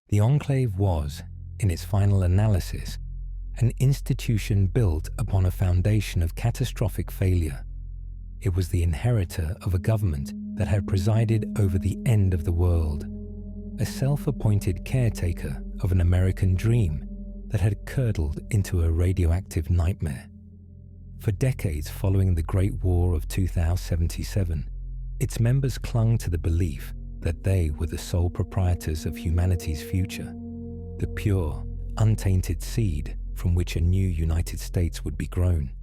The Enclave was, in its final analysis, an institution built upon a foundation of catastrophic failure. It was the inheritor of a government that had presided over the end of the world, a self-appointed caretaker of an American dream that had curdled into a radioactive nightmare. For decades following the Great War of 2077, its members clung to the belief that they were the sole proprietors of humanity's future, the pure, untainted seed from which a new United States would be grown.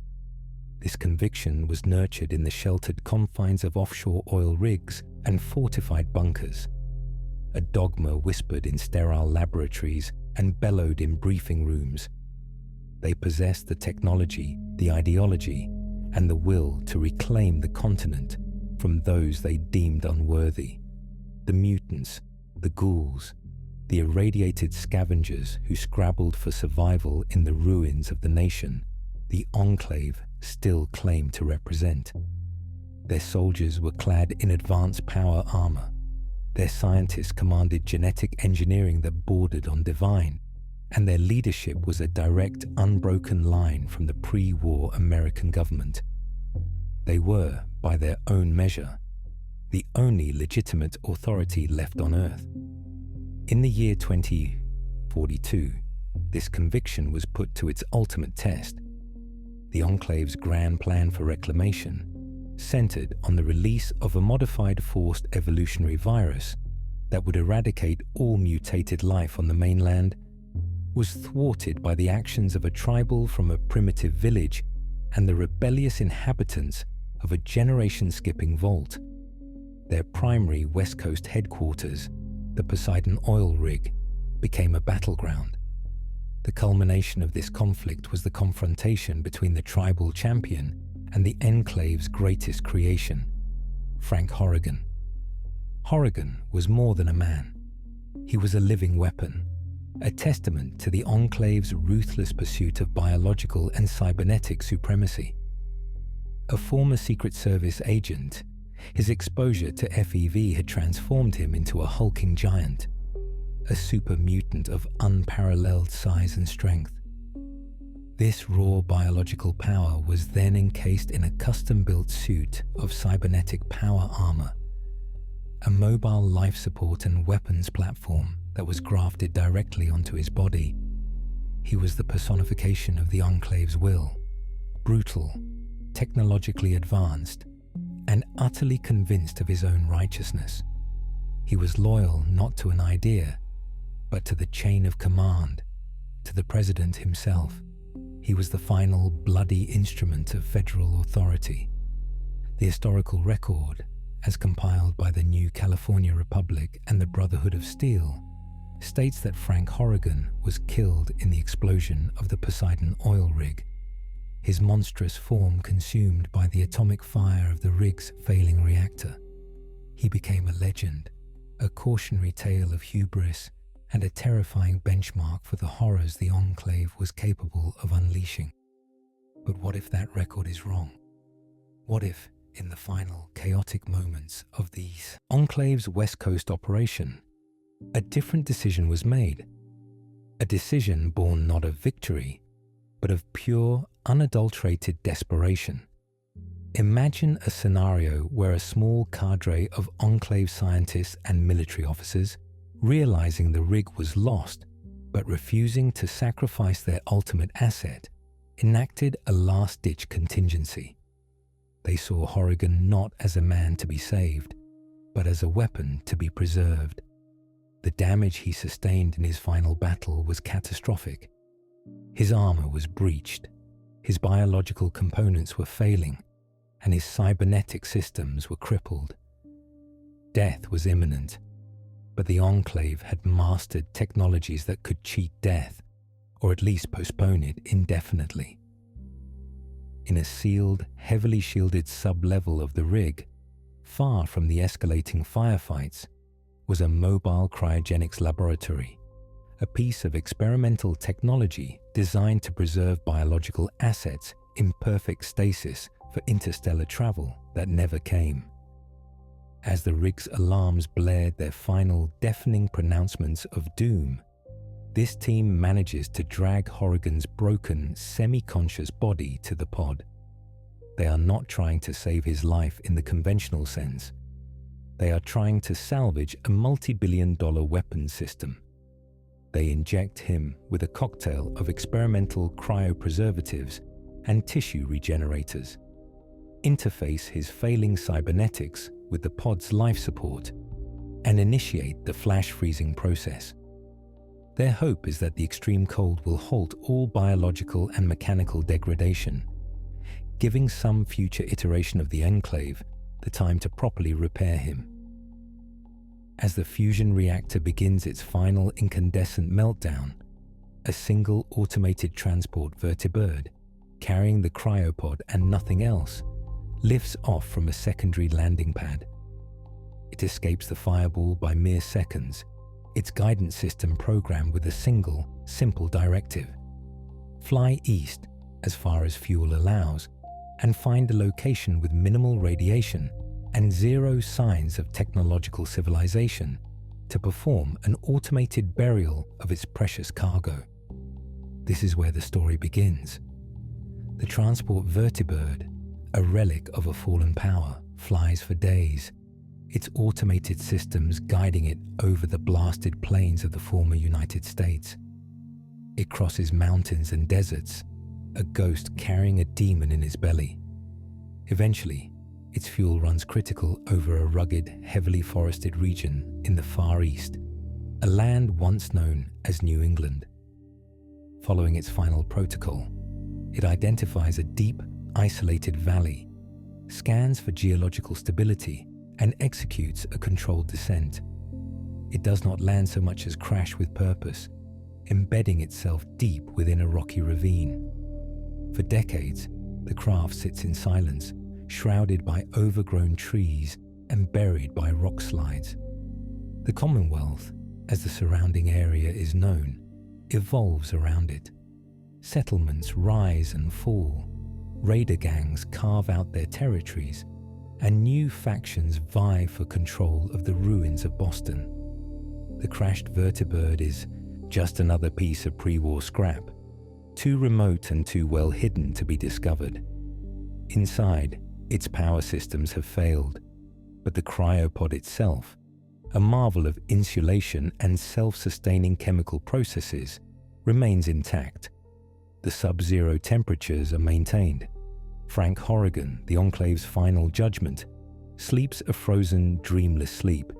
This conviction was nurtured in the sheltered confines of offshore oil rigs and fortified bunkers, a dogma whispered in sterile laboratories and bellowed in briefing rooms. They possessed the technology, the ideology, and the will to reclaim the continent from those they deemed unworthy. The mutants, the ghouls, the irradiated scavengers who scrabbled for survival in the ruins of the nation, the Enclave still claimed to represent. Their soldiers were clad in advanced power armor. Their scientists commanded genetic engineering that bordered on divine, and their leadership was a direct, unbroken line from the pre-war American government. They were, by their own measure, the only legitimate authority left on Earth. In the year 2042, this conviction was put to its ultimate test. The Enclave's grand plan for reclamation, centered on the release of a modified forced evolutionary virus that would eradicate all mutated life on the mainland, was thwarted by the actions of a tribal from a primitive village and the rebellious inhabitants of a generation-skipping vault. Their primary West Coast headquarters, the Poseidon oil rig, became a battleground. The culmination of this conflict was the confrontation between the tribal champion and the Enclave's greatest creation, Frank Horrigan. Horrigan was more than a man. He was a living weapon, a testament to the Enclave's ruthless pursuit of biological and cybernetic supremacy. A former Secret Service agent, his exposure to FEV had transformed him into a hulking giant, a super mutant of unparalleled size and strength. This raw biological power was then encased in a custom-built suit of cybernetic power armor, a mobile life support and weapons platform that was grafted directly onto his body. He was the personification of the Enclave's will, brutal, technologically advanced, and utterly convinced of his own righteousness. He was loyal not to an idea, but to the chain of command, to the president himself. He was the final bloody instrument of federal authority. The historical record, as compiled by the New California Republic and the Brotherhood of Steel, states that Frank Horrigan was killed in the explosion of the Poseidon oil rig, his monstrous form consumed by the atomic fire of the rig's failing reactor. He became a legend, a cautionary tale of hubris, and a terrifying benchmark for the horrors the Enclave was capable of unleashing. But what if that record is wrong? What if, in the final chaotic moments of the Enclave's West Coast operation, a different decision was made? A decision born not of victory, but of pure, unadulterated desperation. Imagine a scenario where a small cadre of Enclave scientists and military officers, realizing the rig was lost, but refusing to sacrifice their ultimate asset, enacted a last-ditch contingency. They saw Horrigan not as a man to be saved, but as a weapon to be preserved. The damage he sustained in his final battle was catastrophic. His armor was breached, his biological components were failing, and his cybernetic systems were crippled. Death was imminent, but the Enclave had mastered technologies that could cheat death, or at least postpone it indefinitely. In a sealed, heavily shielded sub-level of the rig, far from the escalating firefights, was a mobile cryogenics laboratory, a piece of experimental technology designed to preserve biological assets in perfect stasis for interstellar travel that never came. As the rig's alarms blared their final deafening pronouncements of doom, this team manages to drag Horrigan's broken, semi-conscious body to the pod. They are not trying to save his life in the conventional sense. They are trying to salvage a multi-billion-dollar weapons system. They inject him with a cocktail of experimental cryopreservatives and tissue regenerators, interface his failing cybernetics with the pod's life support, and initiate the flash freezing process. Their hope is that the extreme cold will halt all biological and mechanical degradation, giving some future iteration of the Enclave the time to properly repair him. As the fusion reactor begins its final incandescent meltdown, a single automated transport vertibird, carrying the cryopod and nothing else, lifts off from a secondary landing pad. It escapes the fireball by mere seconds, its guidance system programmed with a single, simple directive: fly east as far as fuel allows, and find a location with minimal radiation and zero signs of technological civilization to perform an automated burial of its precious cargo. This is where the story begins. The transport vertibird, a relic of a fallen power, flies for days, its automated systems guiding it over the blasted plains of the former United States. It crosses mountains and deserts, a ghost carrying a demon in its belly. Eventually, its fuel runs critical over a rugged, heavily forested region in the Far East, a land once known as New England. Following its final protocol, it identifies a deep, isolated valley, scans for geological stability, and executes a controlled descent. It does not land so much as crash with purpose, embedding itself deep within a rocky ravine. For decades, the craft sits in silence, shrouded by overgrown trees and buried by rock slides. The Commonwealth, as the surrounding area is known, evolves around it. Settlements rise and fall, raider gangs carve out their territories, and new factions vie for control of the ruins of Boston. The crashed vertibird is just another piece of pre-war scrap, too remote and too well hidden to be discovered. Inside, its power systems have failed, but the cryopod itself, a marvel of insulation and self-sustaining chemical processes, remains intact. The sub-zero temperatures are maintained. Frank Horrigan, the Enclave's final judgment, sleeps a frozen, dreamless sleep,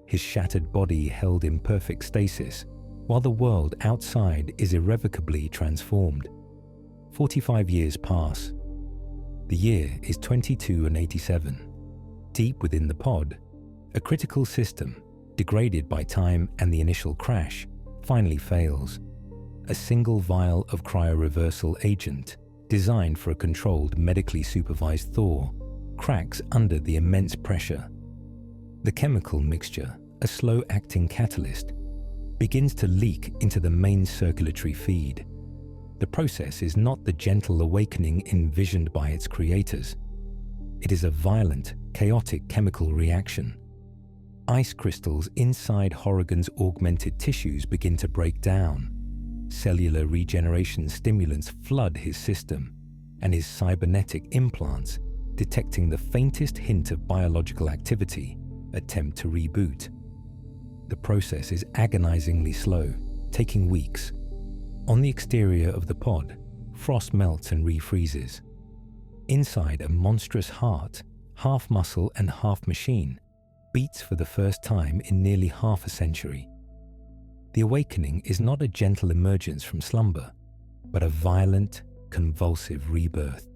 his shattered body held in perfect stasis, while the world outside is irrevocably transformed. 45 years pass. The year is 2287. Deep within the pod, a critical system, degraded by time and the initial crash, finally fails. A single vial of cryoreversal agent, designed for a controlled, medically supervised thaw, cracks under the immense pressure. The chemical mixture, a slow-acting catalyst, begins to leak into the main circulatory feed. The process is not the gentle awakening envisioned by its creators. It is a violent, chaotic chemical reaction. Ice crystals inside Horrigan's augmented tissues begin to break down. Cellular regeneration stimulants flood his system, and his cybernetic implants, detecting the faintest hint of biological activity, attempt to reboot. The process is agonizingly slow, taking weeks. On the exterior of the pod, frost melts and refreezes. Inside, a monstrous heart, half muscle and half machine, beats for the first time in nearly half a century. The awakening is not a gentle emergence from slumber, but a violent, convulsive rebirth.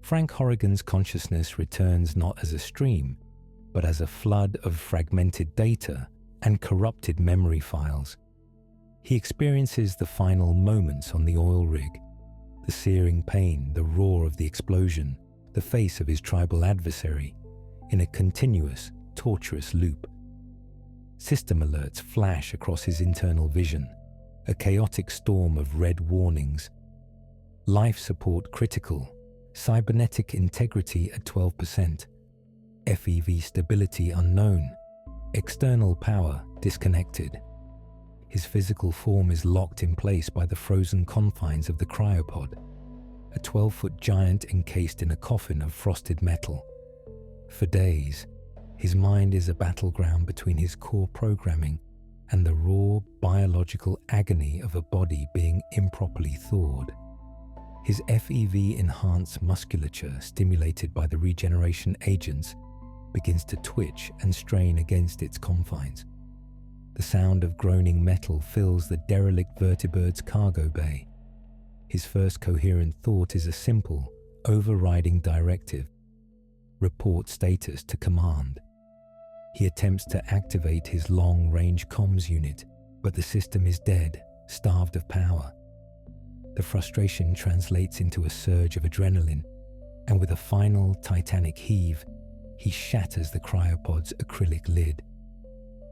Frank Horrigan's consciousness returns not as a stream, but as a flood of fragmented data and corrupted memory files. He experiences the final moments on the oil rig, the searing pain, the roar of the explosion, the face of his tribal adversary, in a continuous, torturous loop. System alerts flash across his internal vision, a chaotic storm of red warnings. Life support critical, cybernetic integrity at 12%. FEV stability unknown, external power disconnected. His physical form is locked in place by the frozen confines of the cryopod, a 12-foot giant encased in a coffin of frosted metal. For days, his mind is a battleground between his core programming and the raw biological agony of a body being improperly thawed. His FEV-enhanced musculature, stimulated by the regeneration agents, begins to twitch and strain against its confines. The sound of groaning metal fills the derelict vertebrate's cargo bay. His first coherent thought is a simple, overriding directive: report status to command. He attempts to activate his long-range comms unit, but the system is dead, starved of power. The frustration translates into a surge of adrenaline, and with a final titanic heave, he shatters the cryopod's acrylic lid.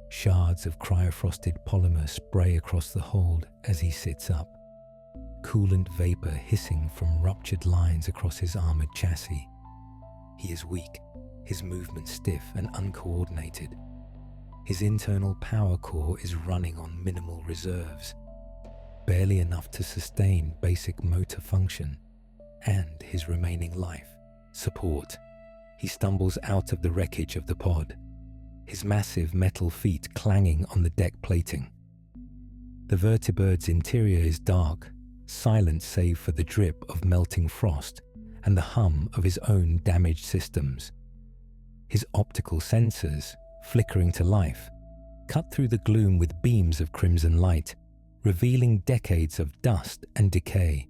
Shards of cryofrosted polymer spray across the hold as he sits up, coolant vapor hissing from ruptured lines across his armored chassis. He is weak, his movements stiff and uncoordinated. His internal power core is running on minimal reserves, barely enough to sustain basic motor function and his remaining life support. He stumbles out of the wreckage of the pod, his massive metal feet clanging on the deck plating. The vertebrate's interior is dark, silent save for the drip of melting frost and the hum of his own damaged systems. His optical sensors, flickering to life, cut through the gloom with beams of crimson light, revealing decades of dust and decay.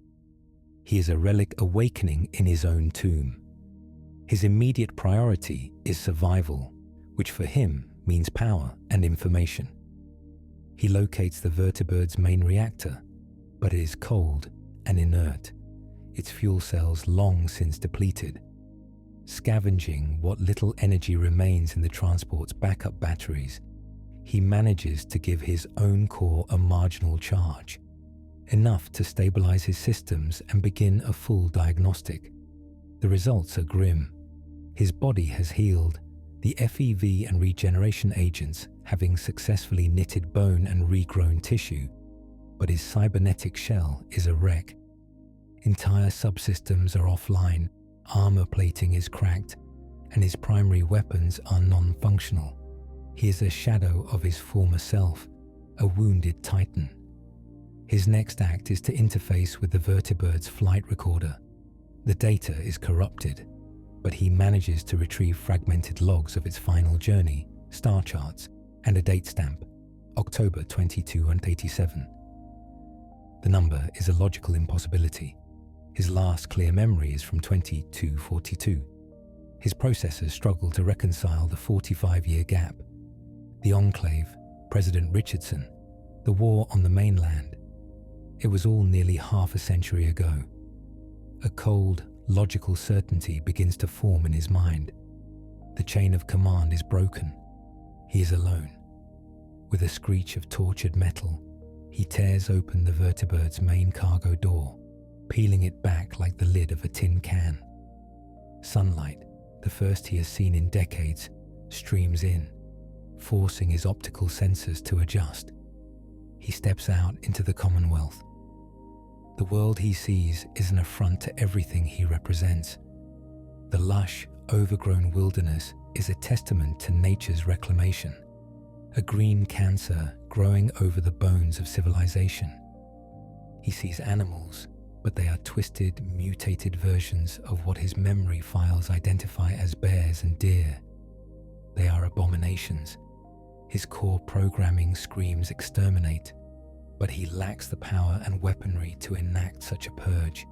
He is a relic awakening in his own tomb. His immediate priority is survival, which for him means power and information. He locates the vertebrate's main reactor, but it is cold and inert, its fuel cells long since depleted. Scavenging what little energy remains in the transport's backup batteries, he manages to give his own core a marginal charge, enough to stabilize his systems and begin a full diagnostic. The results are grim. His body has healed, the FEV and regeneration agents having successfully knitted bone and regrown tissue, but his cybernetic shell is a wreck. Entire subsystems are offline, armor plating is cracked, and his primary weapons are non-functional. He is a shadow of his former self, a wounded titan. His next act is to interface with the vertebrate's flight recorder. The data is corrupted, but he manages to retrieve fragmented logs of its final journey, star charts, and a date stamp, October 2287. The number is a logical impossibility. His last clear memory is from 2242. His processors struggle to reconcile the 45-year gap. The Enclave, President Richardson, the war on the mainland. It was all nearly half a century ago. A cold, logical certainty begins to form in his mind. The chain of command is broken. He is alone. With a screech of tortured metal, he tears open the vertebrate's main cargo door, peeling it back like the lid of a tin can. Sunlight, the first he has seen in decades, streams in, forcing his optical sensors to adjust. He steps out into the Commonwealth. The world he sees is an affront to everything he represents. The lush, overgrown wilderness is a testament to nature's reclamation, a green cancer growing over the bones of civilization. He sees animals, but they are twisted, mutated versions of what his memory files identify as bears and deer. They are abominations. His core programming screams exterminate, but he lacks the power and weaponry to enact such a purge.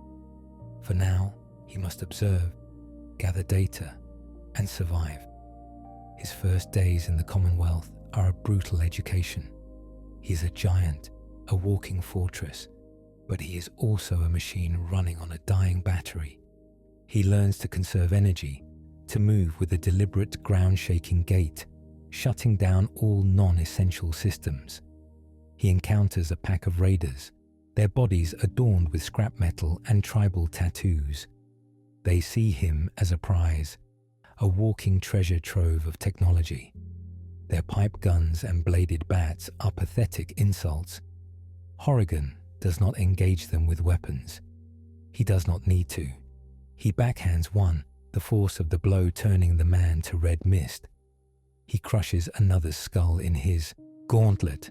For now, he must observe, gather data, and survive. His first days in the Commonwealth are a brutal education. He is a giant, a walking fortress, but he is also a machine running on a dying battery. He learns to conserve energy, to move with a deliberate ground-shaking gait, shutting down all non-essential systems. He encounters a pack of raiders, their bodies adorned with scrap metal and tribal tattoos. They see him as a prize, a walking treasure trove of technology. Their pipe guns and bladed bats are pathetic insults. Horrigan does not engage them with weapons. He does not need to. He backhands one, the force of the blow turning the man to red mist. He crushes another's skull in his gauntlet.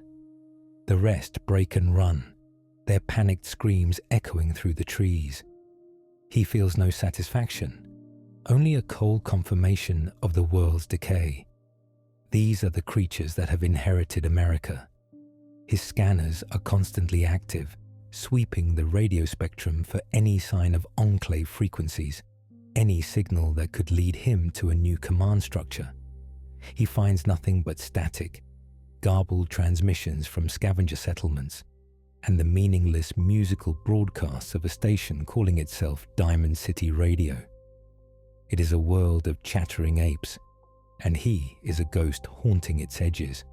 The rest break and run, their panicked screams echoing through the trees. He feels no satisfaction, only a cold confirmation of the world's decay. These are the creatures that have inherited America. His scanners are constantly active, sweeping the radio spectrum for any sign of Enclave frequencies, any signal that could lead him to a new command structure. He finds nothing but static, garbled transmissions from scavenger settlements, and the meaningless musical broadcasts of a station calling itself Diamond City Radio. It is a world of chattering apes, and he is a ghost haunting its edges.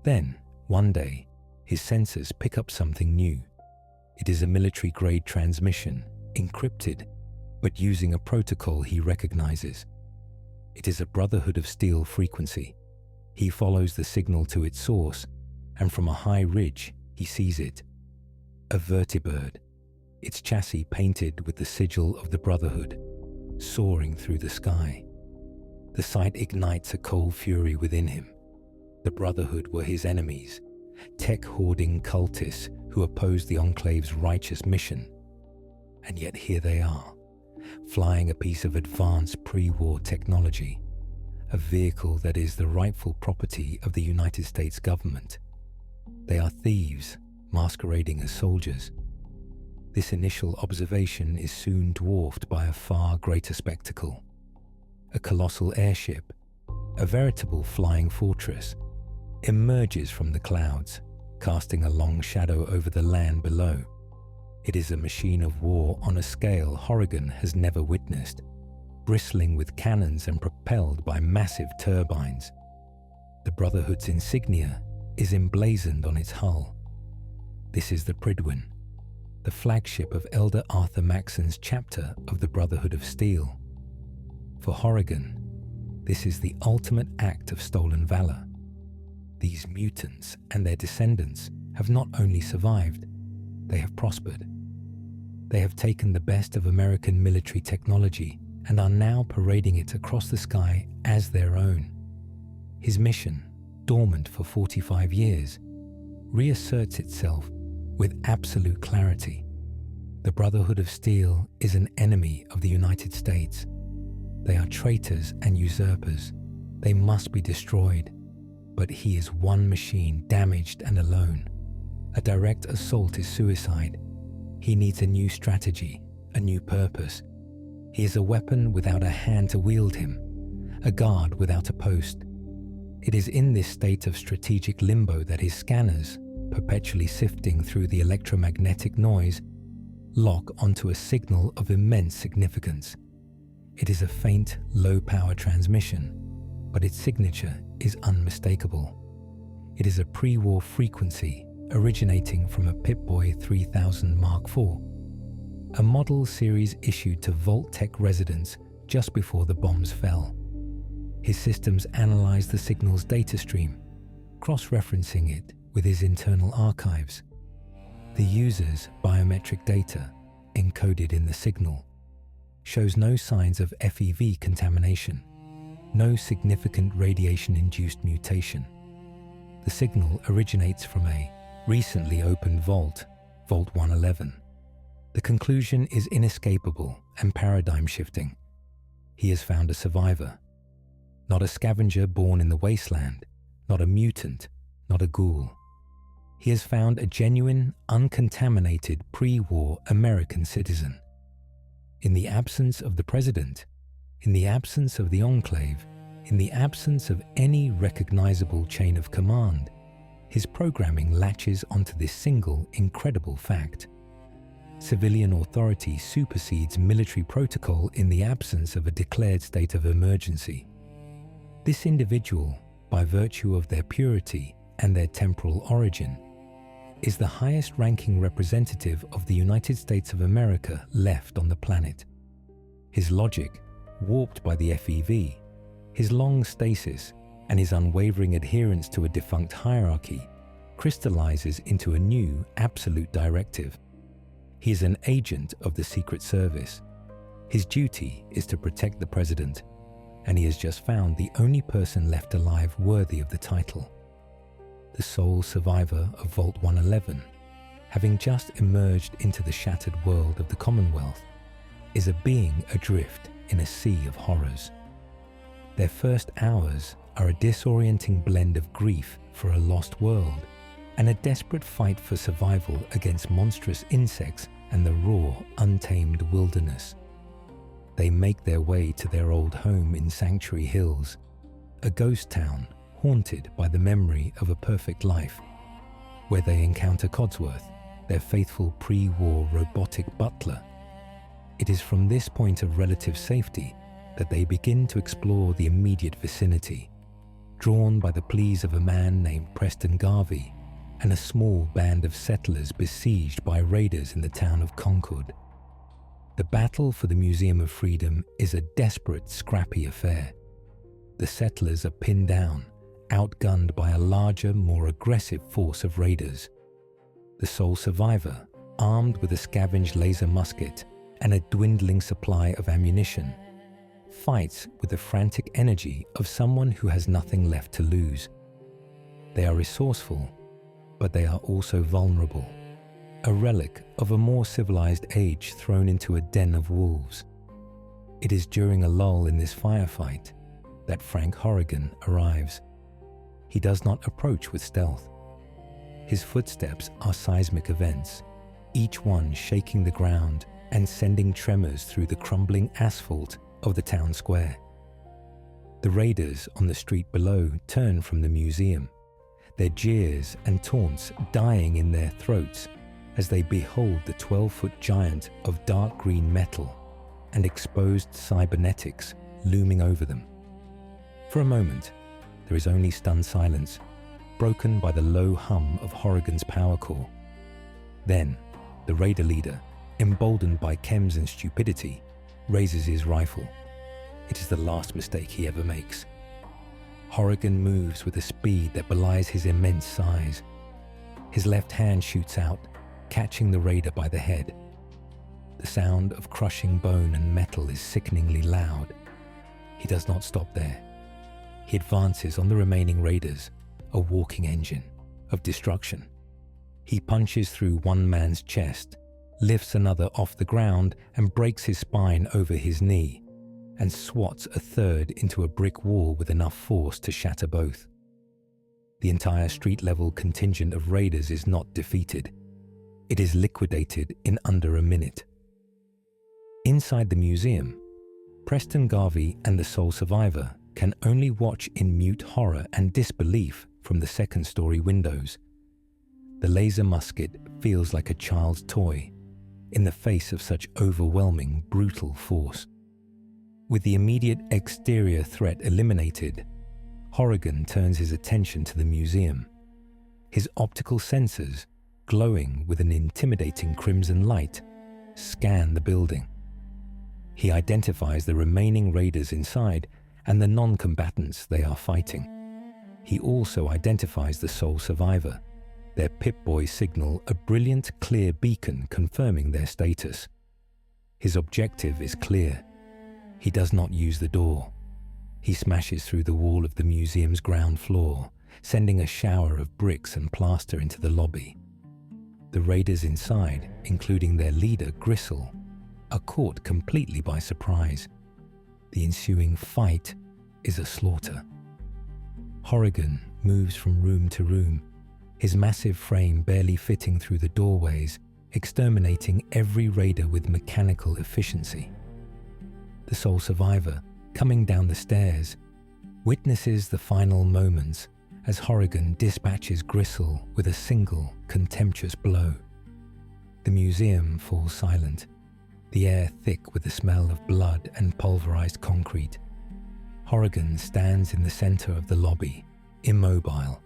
Then, one day, his sensors pick up something new. It is a military-grade transmission, encrypted, but using a protocol he recognizes. It is a Brotherhood of Steel frequency. He follows the signal to its source, and from a high ridge, he sees it. A vertibird, its chassis painted with the sigil of the Brotherhood, soaring through the sky. The sight ignites a cold fury within him. The Brotherhood were his enemies, tech-hoarding cultists who opposed the Enclave's righteous mission. And yet here they are, flying a piece of advanced pre-war technology, a vehicle that is the rightful property of the United States government. They are thieves masquerading as soldiers. This initial observation is soon dwarfed by a far greater spectacle. A colossal airship, a veritable flying fortress, emerges from the clouds, casting a long shadow over the land below. It is a machine of war on a scale Horrigan has never witnessed, bristling with cannons and propelled by massive turbines. The Brotherhood's insignia is emblazoned on its hull. This is the Prydwen, the flagship of Elder Arthur Maxon's chapter of the Brotherhood of Steel. For Horrigan, this is the ultimate act of stolen valor. These mutants and their descendants have not only survived, they have prospered. They have taken the best of American military technology and are now parading it across the sky as their own. His mission, dormant for 45 years, reasserts itself with absolute clarity. The Brotherhood of Steel is an enemy of the United States. They are traitors and usurpers. They must be destroyed. But he is one machine, damaged and alone. A direct assault is suicide. He needs a new strategy, a new purpose. He is a weapon without a hand to wield him, a guard without a post. It is in this state of strategic limbo that his scanners, perpetually sifting through the electromagnetic noise, lock onto a signal of immense significance. It is a faint, low-power transmission, but its signature is unmistakable. It is a pre-war frequency originating from a Pip-Boy 3000 Mark IV, a model series issued to Vault-Tec residents just before the bombs fell. His systems analyze the signal's data stream, cross-referencing it with his internal archives. The user's biometric data, encoded in the signal, shows no signs of FEV contamination, no significant radiation-induced mutation. The signal originates from a recently opened vault, Vault 111. The conclusion is inescapable and paradigm-shifting. He has found a survivor. Not a scavenger born in the wasteland, not a mutant, not a ghoul. He has found a genuine, uncontaminated pre-war American citizen. In the absence of the president, in the absence of the Enclave, in the absence of any recognizable chain of command, his programming latches onto this single, incredible fact. Civilian authority supersedes military protocol in the absence of a declared state of emergency. This individual, by virtue of their purity and their temporal origin, is the highest-ranking representative of the United States of America left on the planet. His logic, warped by the FEV, his long stasis, and his unwavering adherence to a defunct hierarchy crystallizes into a new absolute directive. He is an agent of the Secret Service. His duty is to protect the president, and he has just found the only person left alive worthy of the title. The sole survivor of Vault 111, having just emerged into the shattered world of the Commonwealth, is a being adrift in a sea of horrors. Their first hours are a disorienting blend of grief for a lost world and a desperate fight for survival against monstrous insects and the raw, untamed wilderness. They make their way to their old home in Sanctuary Hills, a ghost town haunted by the memory of a perfect life, where they encounter Codsworth, their faithful pre-war robotic butler. It is from this point of relative safety that they begin to explore the immediate vicinity, drawn by the pleas of a man named Preston Garvey and a small band of settlers besieged by raiders in the town of Concord. The battle for the Museum of Freedom is a desperate, scrappy affair. The settlers are pinned down, outgunned by a larger, more aggressive force of raiders. The sole survivor, armed with a scavenged laser musket and a dwindling supply of ammunition, fights with the frantic energy of someone who has nothing left to lose. They are resourceful, but they are also vulnerable, a relic of a more civilized age thrown into a den of wolves. It is during a lull in this firefight that Frank Horrigan arrives. He does not approach with stealth. His footsteps are seismic events, each one shaking the ground and sending tremors through the crumbling asphalt of the town square. The raiders on the street below turn from the museum, their jeers and taunts dying in their throats as they behold the 12-foot giant of dark green metal and exposed cybernetics looming over them. For a moment, there is only stunned silence, broken by the low hum of Horrigan's power core. Then, the raider leader, emboldened by chems and stupidity, raises his rifle. It is the last mistake he ever makes. Horrigan moves with a speed that belies his immense size. His left hand shoots out, catching the raider by the head. The sound of crushing bone and metal is sickeningly loud. He does not stop there. He advances on the remaining raiders, a walking engine of destruction. He punches through one man's chest, lifts another off the ground and breaks his spine over his knee, and swats a third into a brick wall with enough force to shatter both. The entire street-level contingent of raiders is not defeated. It is liquidated in under a minute. Inside the museum, Preston Garvey and the sole survivor can only watch in mute horror and disbelief from the second-story windows. The laser musket feels like a child's toy in the face of such overwhelming, brutal force. With the immediate exterior threat eliminated, Horrigan turns his attention to the museum. His optical sensors, glowing with an intimidating crimson light, scan the building. He identifies the remaining raiders inside and the non-combatants they are fighting. He also identifies the sole survivor. Their Pip-Boy signal a brilliant, clear beacon confirming their status. His objective is clear. He does not use the door. He smashes through the wall of the museum's ground floor, sending a shower of bricks and plaster into the lobby. The raiders inside, including their leader, Gristle, are caught completely by surprise. The ensuing fight is a slaughter. Horrigan moves from room to room, his massive frame barely fitting through the doorways, exterminating every raider with mechanical efficiency. The sole survivor, coming down the stairs, witnesses the final moments as Horrigan dispatches Gristle with a single, contemptuous blow. The museum falls silent, the air thick with the smell of blood and pulverized concrete. Horrigan stands in the center of the lobby, immobile,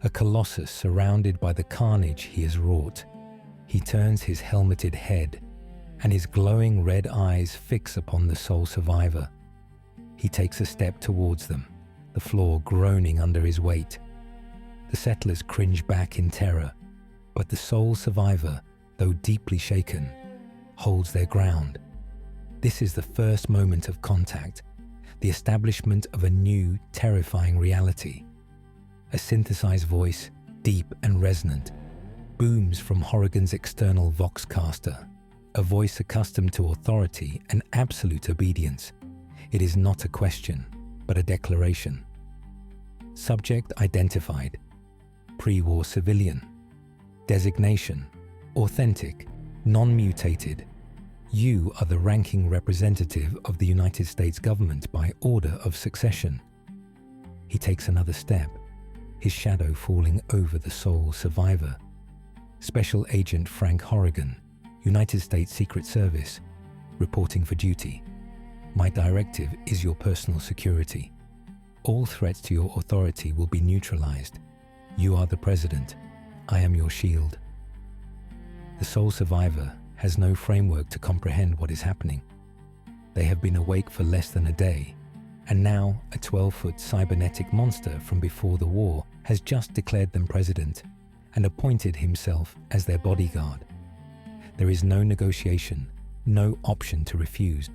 a colossus surrounded by the carnage he has wrought. He turns his helmeted head, and his glowing red eyes fix upon the sole survivor, He takes a step towards them, the floor groaning under his weight. The settlers cringe back in terror, but the sole survivor, though deeply shaken, holds their ground. This is the first moment of contact, the establishment of a new, terrifying reality. A synthesized voice, deep and resonant, booms from Horrigan's external voxcaster, a voice accustomed to authority and absolute obedience. It is not a question, but a declaration. Subject identified. Pre-war civilian. Designation: authentic, non-mutated. You are the ranking representative of the United States government by order of succession. He takes another step, his shadow falling over the sole survivor. Special Agent Frank Horrigan, United States Secret Service, reporting for duty. My directive is your personal security. All threats to your authority will be neutralized. You are the president. I am your shield. The sole survivor has no framework to comprehend what is happening. They have been awake for less than a day, and now a 12-foot cybernetic monster from before the war has just declared them president and appointed himself as their bodyguard. There is no negotiation, no option to refuse.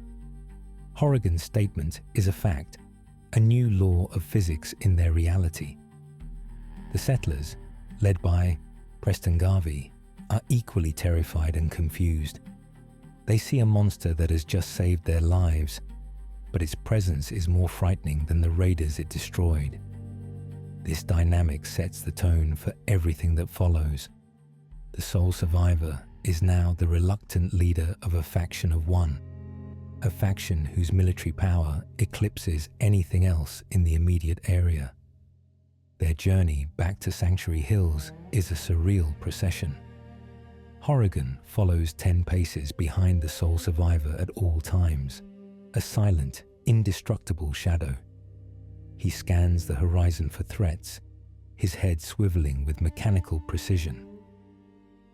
Horrigan's statement is a fact, a new law of physics in their reality. The settlers, led by Preston Garvey, are equally terrified and confused. They see a monster that has just saved their lives, but its presence is more frightening than the raiders it destroyed. This dynamic sets the tone for everything that follows. The sole survivor is now the reluctant leader of a faction of one, a faction whose military power eclipses anything else in the immediate area. Their journey back to Sanctuary Hills is a surreal procession. Horrigan follows 10 paces behind the sole survivor at all times, a silent, indestructible shadow. He scans the horizon for threats, his head swiveling with mechanical precision.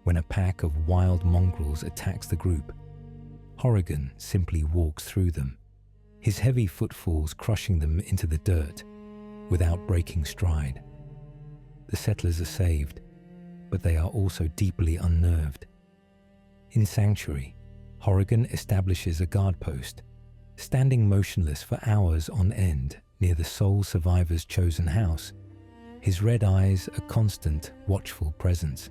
When a pack of wild mongrels attacks the group, Horrigan simply walks through them, his heavy footfalls crushing them into the dirt without breaking stride. The settlers are saved, but they are also deeply unnerved. In Sanctuary, Horrigan establishes a guard post, standing motionless for hours on end near the sole survivor's chosen house, his red eyes a constant, watchful presence.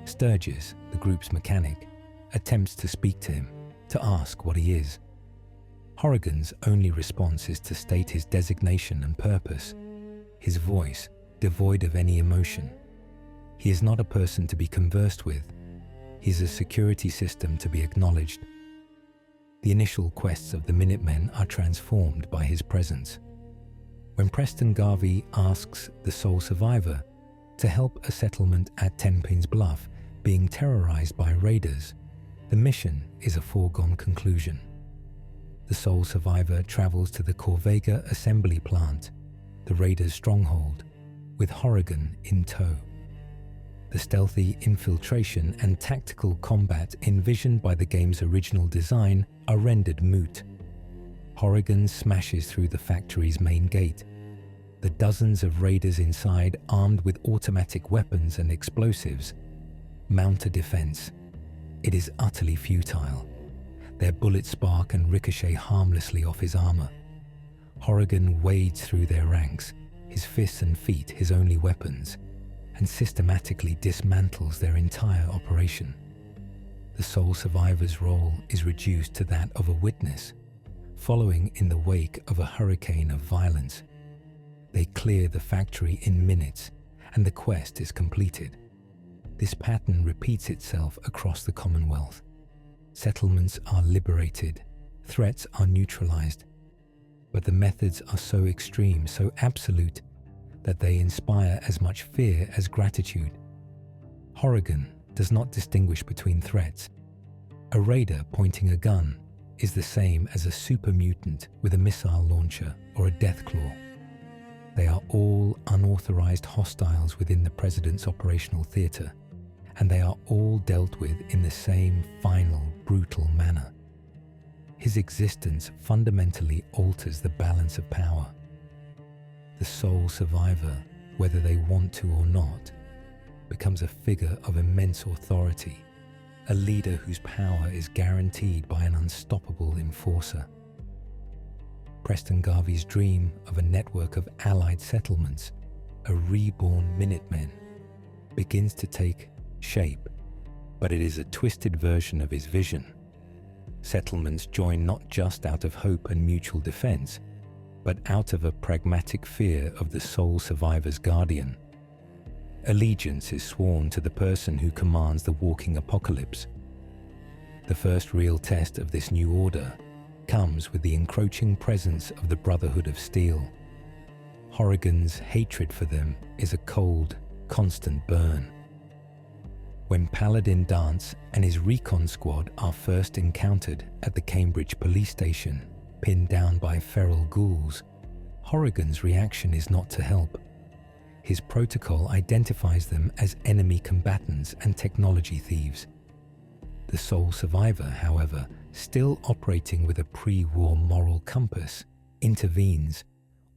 Sturgis, the group's mechanic, attempts to speak to him, to ask what he is. Horrigan's only response is to state his designation and purpose, his voice devoid of any emotion. He is not a person to be conversed with. He is a security system to be acknowledged. The initial quests of the Minutemen are transformed by his presence. When Preston Garvey asks the sole survivor to help a settlement at Tenpins Bluff being terrorized by raiders, the mission is a foregone conclusion. The sole survivor travels to the Corvega assembly plant, the raiders' stronghold, with Horrigan in tow. The stealthy infiltration and tactical combat envisioned by the game's original design are rendered moot. Horrigan smashes through the factory's main gate. The dozens of raiders inside, armed with automatic weapons and explosives, mount a defense. It is utterly futile. Their bullets spark and ricochet harmlessly off his armor. Horrigan wades through their ranks, his fists and feet his only weapons, and systematically dismantles their entire operation. The sole survivor's role is reduced to that of a witness, following in the wake of a hurricane of violence. They clear the factory in minutes, and the quest is completed. This pattern repeats itself across the Commonwealth. Settlements are liberated, threats are neutralized, but the methods are so extreme, so absolute, that they inspire as much fear as gratitude. Horrigan does not distinguish between threats. A raider pointing a gun is the same as a super mutant with a missile launcher or a death claw. They are all unauthorized hostiles within the president's operational theater, and they are all dealt with in the same final, brutal manner. his existence fundamentally alters the balance of power. The sole survivor, whether they want to or not, becomes a figure of immense authority, a leader whose power is guaranteed by an unstoppable enforcer. Preston Garvey's dream of a network of allied settlements, a reborn Minutemen, begins to take shape, but it is a twisted version of his vision. Settlements join not just out of hope and mutual defense, but out of a pragmatic fear of the sole survivor's guardian. Allegiance is sworn to the person who commands the walking apocalypse. The first real test of this new order comes with the encroaching presence of the Brotherhood of Steel. Horrigan's hatred for them is a cold, constant burn. When Paladin Dance and his recon squad are first encountered at the Cambridge police station, pinned down by feral ghouls, Horrigan's reaction is not to help. His protocol identifies them as enemy combatants and technology thieves. The sole survivor, however, still operating with a pre-war moral compass, intervenes,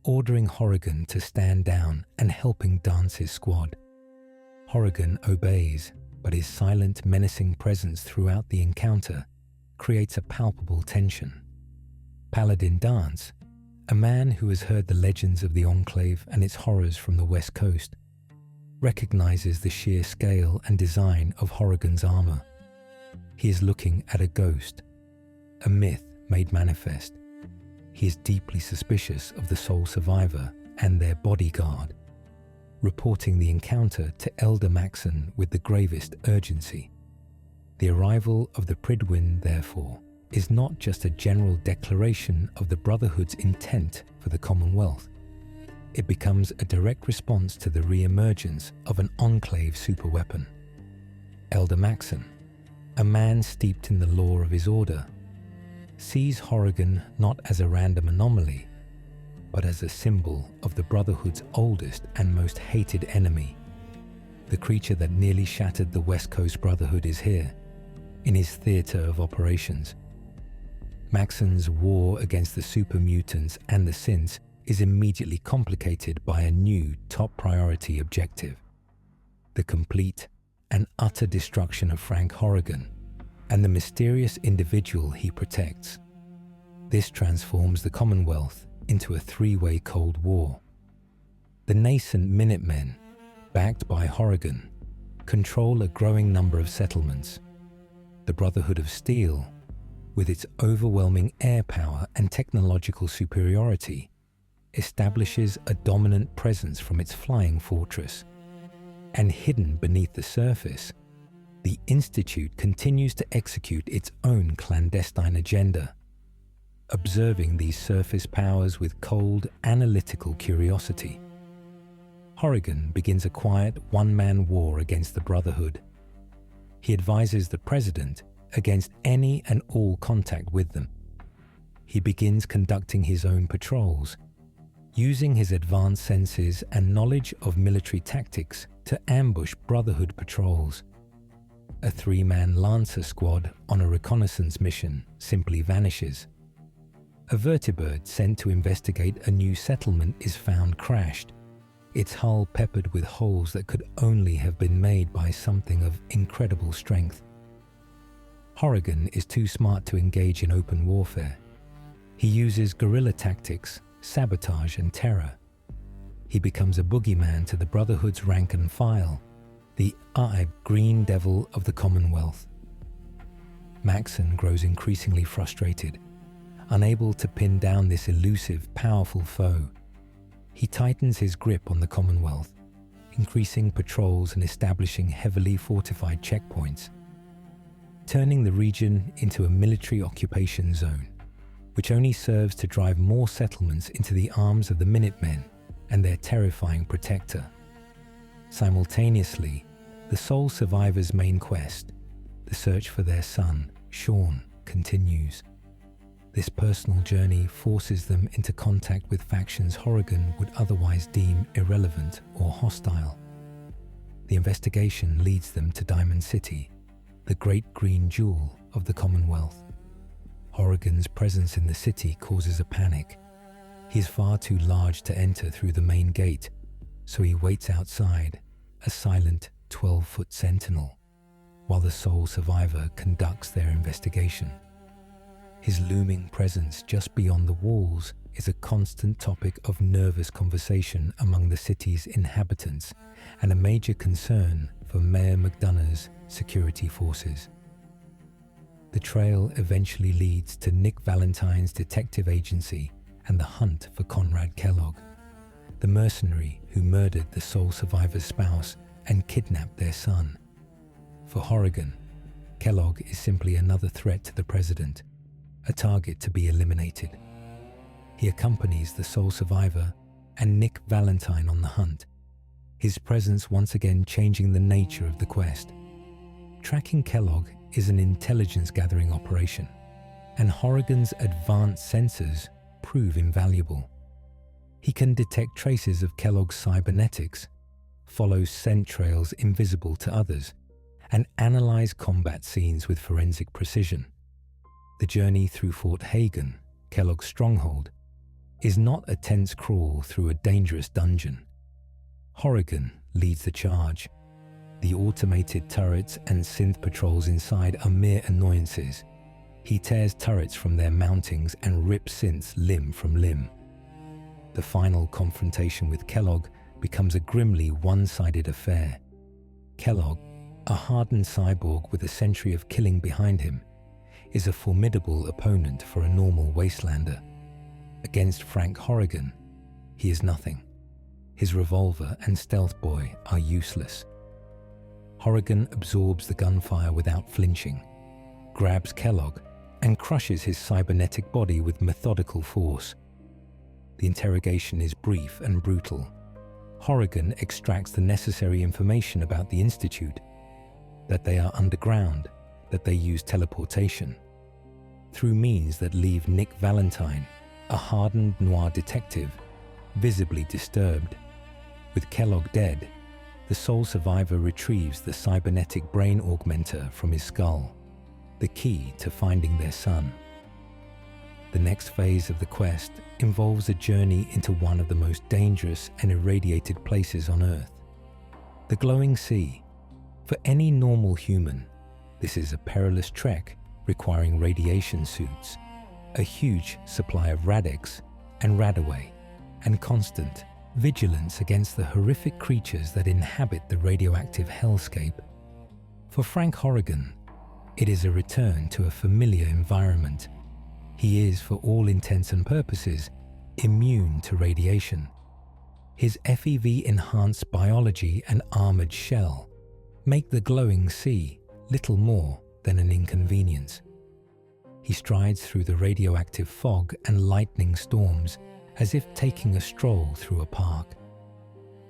ordering Horrigan to stand down and helping Dance's squad. Horrigan obeys, but his silent, menacing presence throughout the encounter creates a palpable tension. Paladin Dance, a man who has heard the legends of the Enclave and its horrors from the West Coast, recognizes the sheer scale and design of Horrigan's armor. He is looking at a ghost, a myth made manifest. He is deeply suspicious of the sole survivor and their bodyguard, reporting the encounter to Elder Maxon with the gravest urgency. The arrival of the Pridwin, therefore, is not just a general declaration of the Brotherhood's intent for the Commonwealth. It becomes a direct response to the re-emergence of an Enclave superweapon. Elder Maxon, a man steeped in the lore of his order, sees Horrigan not as a random anomaly, but as a symbol of the Brotherhood's oldest and most hated enemy. The creature that nearly shattered the West Coast Brotherhood is here, in his theatre of operations. Maxon's war against the super mutants and the synths is immediately complicated by a new top priority objective: the complete and utter destruction of Frank Horrigan and the mysterious individual he protects. This transforms the Commonwealth into a three-way Cold War. The nascent Minutemen, backed by Horrigan, control a growing number of settlements. The Brotherhood of Steel, with its overwhelming air power and technological superiority, establishes a dominant presence from its flying fortress. And hidden beneath the surface, the Institute continues to execute its own clandestine agenda, observing these surface powers with cold, analytical curiosity. Horrigan begins a quiet one-man war against the Brotherhood. He advises the President against any and all contact with them. He begins conducting his own patrols, using his advanced senses and knowledge of military tactics to ambush Brotherhood patrols. A three-man Lancer squad on a reconnaissance mission simply vanishes. A vertibird sent to investigate a new settlement is found crashed, its hull peppered with holes that could only have been made by something of incredible strength. Horrigan is too smart to engage in open warfare. He uses guerrilla tactics, sabotage and terror. He becomes a boogeyman to the Brotherhood's rank and file, the green devil of the Commonwealth. Maxon grows increasingly frustrated, unable to pin down this elusive, powerful foe. He tightens his grip on the Commonwealth, increasing patrols and establishing heavily fortified checkpoints, turning the region into a military occupation zone, which only serves to drive more settlements into the arms of the Minutemen and their terrifying protector. Simultaneously, the sole survivor's main quest, the search for their son, Sean, continues. This personal journey forces them into contact with factions Horrigan would otherwise deem irrelevant or hostile. The investigation leads them to Diamond City, the great green jewel of the Commonwealth. Horrigan's presence in the city causes a panic. He is far too large to enter through the main gate, so he waits outside, a silent 12-foot sentinel, while the sole survivor conducts their investigation. His looming presence just beyond the walls is a constant topic of nervous conversation among the city's inhabitants and a major concern for Mayor McDonough's security forces. The trail eventually leads to Nick Valentine's detective agency and the hunt for Conrad Kellogg, the mercenary who murdered the sole survivor's spouse and kidnapped their son. For Horrigan, Kellogg is simply another threat to the president, a target to be eliminated. He accompanies the sole survivor and Nick Valentine on the hunt, his presence once again changing the nature of the quest. Tracking Kellogg is an intelligence-gathering operation, and Horrigan's advanced sensors prove invaluable. He can detect traces of Kellogg's cybernetics, follow scent trails invisible to others, and analyze combat scenes with forensic precision. The journey through Fort Hagen, Kellogg's stronghold, is not a tense crawl through a dangerous dungeon. Horrigan leads the charge. The automated turrets and synth patrols inside are mere annoyances. He tears turrets from their mountings and rips synths limb from limb. The final confrontation with Kellogg becomes a grimly one-sided affair. Kellogg, a hardened cyborg with a century of killing behind him, is a formidable opponent for a normal wastelander. Against Frank Horrigan, he is nothing. His revolver and stealth boy are useless. Horrigan absorbs the gunfire without flinching, grabs Kellogg, and crushes his cybernetic body with methodical force. The interrogation is brief and brutal. Horrigan extracts the necessary information about the Institute, that they are underground, that they use teleportation, through means that leave Nick Valentine, a hardened noir detective, visibly disturbed. With Kellogg dead, the sole survivor retrieves the cybernetic brain augmenter from his skull, the key to finding their son. The next phase of the quest involves a journey into one of the most dangerous and irradiated places on Earth. The glowing sea. For any normal human, this is a perilous trek requiring radiation suits, a huge supply of radix and radaway, and constant vigilance against the horrific creatures that inhabit the radioactive hellscape. For Frank Horrigan, it is a return to a familiar environment. He is, for all intents and purposes, immune to radiation. His FEV-enhanced biology and armored shell make the glowing sea little more than an inconvenience. He strides through the radioactive fog and lightning storms as if taking a stroll through a park.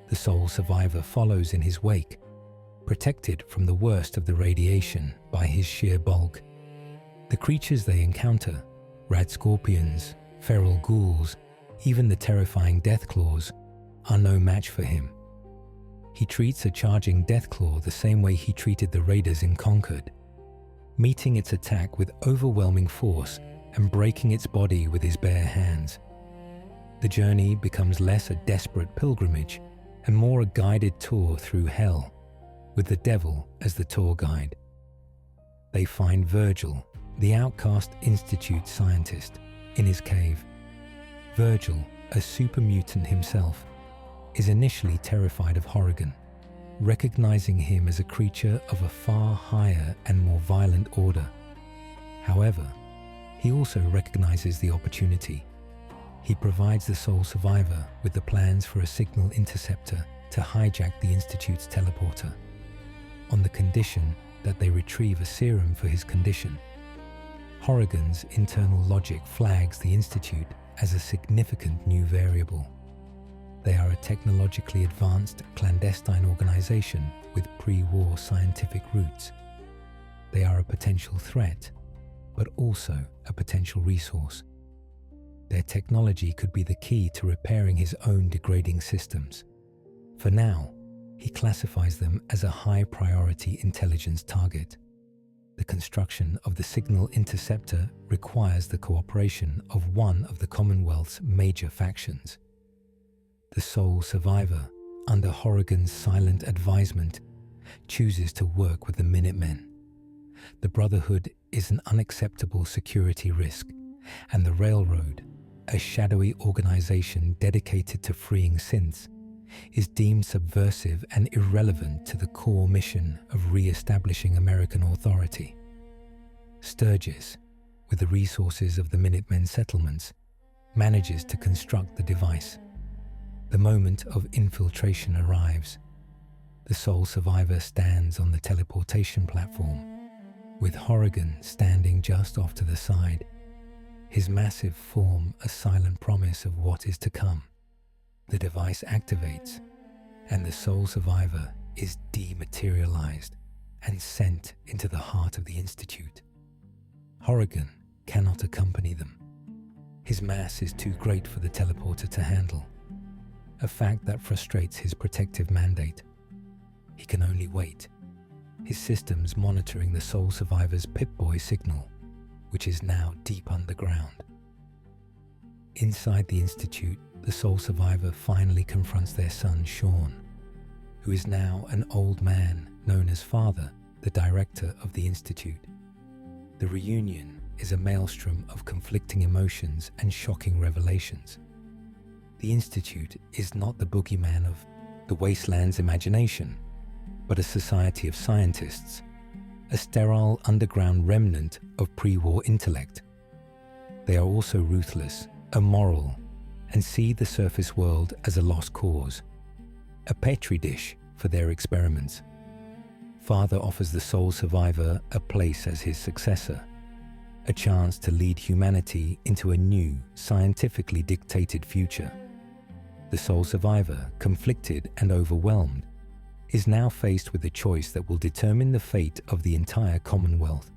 The sole survivor follows in his wake, protected from the worst of the radiation by his sheer bulk. The creatures they encounter, rad scorpions, feral ghouls, even the terrifying deathclaws, are no match for him. He treats a charging deathclaw the same way he treated the raiders in Concord, meeting its attack with overwhelming force and breaking its body with his bare hands. The journey becomes less a desperate pilgrimage and more a guided tour through hell, with the devil as the tour guide. They find Virgil, the outcast Institute scientist, in his cave. Virgil, a super mutant himself, is initially terrified of Horrigan, recognizing him as a creature of a far higher and more violent order. However, he also recognizes the opportunity. He provides the sole survivor with the plans for a signal interceptor to hijack the Institute's teleporter, on the condition that they retrieve a serum for his condition. Horrigan's internal logic flags the Institute as a significant new variable. They are a technologically advanced clandestine organization with pre-war scientific roots. They are a potential threat, but also a potential resource. Their technology could be the key to repairing his own degrading systems. For now, he classifies them as a high-priority intelligence target. The construction of the signal interceptor requires the cooperation of one of the Commonwealth's major factions. The sole survivor, under Horrigan's silent advisement, chooses to work with the Minutemen. The Brotherhood is an unacceptable security risk, and the Railroad, a shadowy organization dedicated to freeing synths, is deemed subversive and irrelevant to the core mission of re-establishing American authority. Sturgis, with the resources of the Minutemen settlements, manages to construct the device. The moment of infiltration arrives. The sole survivor stands on the teleportation platform, with Horrigan standing just off to the side, his massive form a silent promise of what is to come. The device activates, and the sole survivor is dematerialized and sent into the heart of the Institute. Horrigan cannot accompany them. His mass is too great for the teleporter to handle, a fact that frustrates his protective mandate. He can only wait, his systems monitoring the sole survivor's Pip-Boy signal, which is now deep underground. Inside the Institute, the sole survivor finally confronts their son, Sean, who is now an old man known as Father, the director of the Institute. The reunion is a maelstrom of conflicting emotions and shocking revelations. The Institute is not the boogeyman of the wasteland's imagination, but a society of scientists, a sterile underground remnant of pre-war intellect. They are also ruthless, immoral, and see the surface world as a lost cause, a petri dish for their experiments. Father offers the sole survivor a place as his successor, a chance to lead humanity into a new, scientifically dictated future. The sole survivor, conflicted and overwhelmed, is now faced with a choice that will determine the fate of the entire Commonwealth.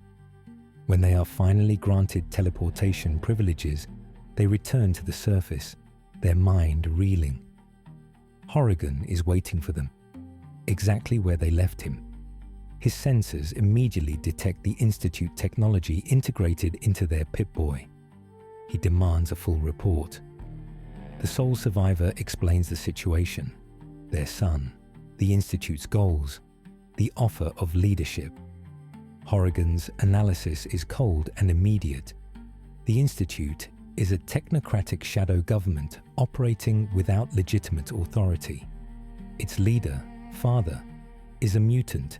When they are finally granted teleportation privileges, they return to the surface, their mind reeling. Horrigan is waiting for them, exactly where they left him. His sensors immediately detect the Institute technology integrated into their Pip-Boy. He demands a full report. The sole survivor explains the situation, their son, the Institute's goals, the offer of leadership. Horrigan's analysis is cold and immediate. The Institute is a technocratic shadow government operating without legitimate authority. Its leader, Father, is a mutant,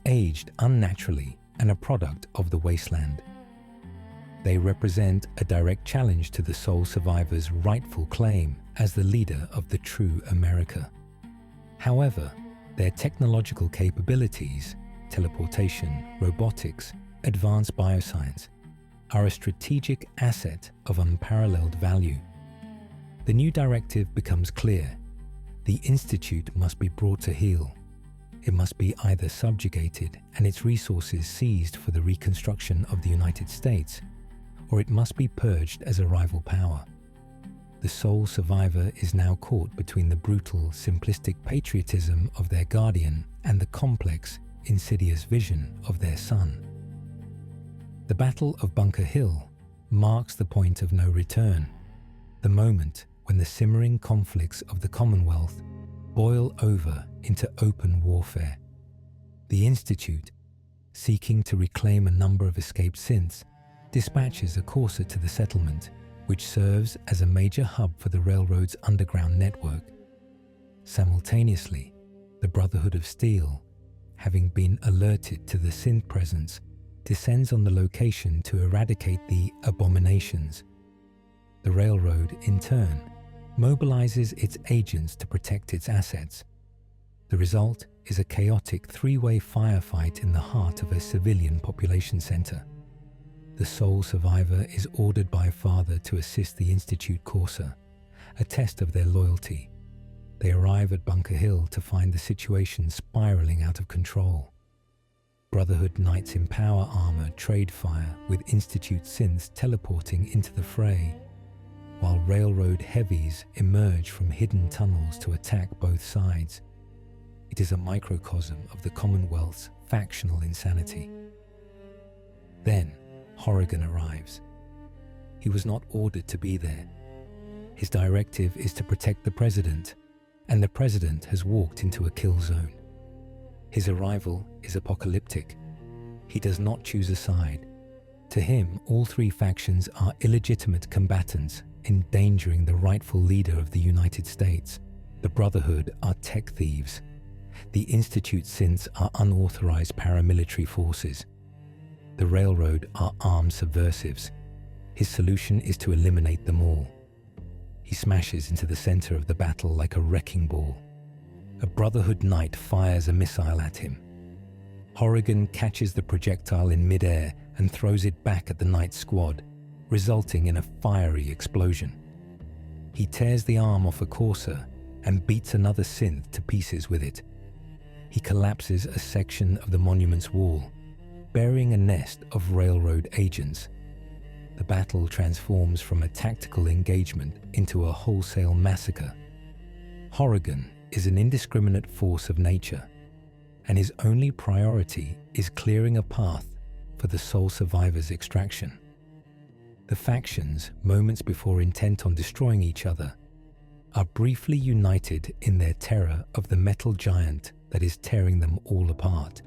aged unnaturally and a product of the wasteland. They represent a direct challenge to the sole survivor's rightful claim as the leader of the true America. However, their technological capabilities, teleportation, robotics, advanced bioscience, are a strategic asset of unparalleled value. The new directive becomes clear. The Institute must be brought to heel. It must be either subjugated and its resources seized for the reconstruction of the United States, or it must be purged as a rival power. The sole survivor is now caught between the brutal, simplistic patriotism of their guardian and the complex, insidious vision of their son. The Battle of Bunker Hill marks the point of no return, the moment when the simmering conflicts of the Commonwealth boil over into open warfare. The Institute, seeking to reclaim a number of escaped synths, dispatches a courser to the settlement, which serves as a major hub for the railroad's underground network. Simultaneously, the Brotherhood of Steel, having been alerted to the synth presence, descends on the location to eradicate the abominations. The railroad, in turn, mobilizes its agents to protect its assets. The result is a chaotic three-way firefight in the heart of a civilian population center. The sole survivor is ordered by Father to assist the Institute courser, a test of their loyalty. They arrive at Bunker Hill to find the situation spiraling out of control. Brotherhood Knights in power armor trade fire with Institute synths teleporting into the fray, while railroad heavies emerge from hidden tunnels to attack both sides. It is a microcosm of the Commonwealth's factional insanity. Then, Horrigan arrives. He was not ordered to be there. His directive is to protect the president, and the president has walked into a kill zone. His arrival is apocalyptic. He does not choose a side. To him, all three factions are illegitimate combatants endangering the rightful leader of the United States. The Brotherhood are tech thieves. The Institute synths are unauthorized paramilitary forces. The Railroad are armed subversives. His solution is to eliminate them all. He smashes into the center of the battle like a wrecking ball. A Brotherhood knight fires a missile at him. Horrigan catches the projectile in midair and throws it back at the knight's squad, resulting in a fiery explosion. He tears the arm off a courser and beats another synth to pieces with it. He collapses a section of the monument's wall, burying a nest of Railroad agents. The battle transforms from a tactical engagement into a wholesale massacre. Horrigan is an indiscriminate force of nature, and his only priority is clearing a path for the sole survivor's extraction. The factions, moments before intent on destroying each other, are briefly united in their terror of the metal giant that is tearing them all apart.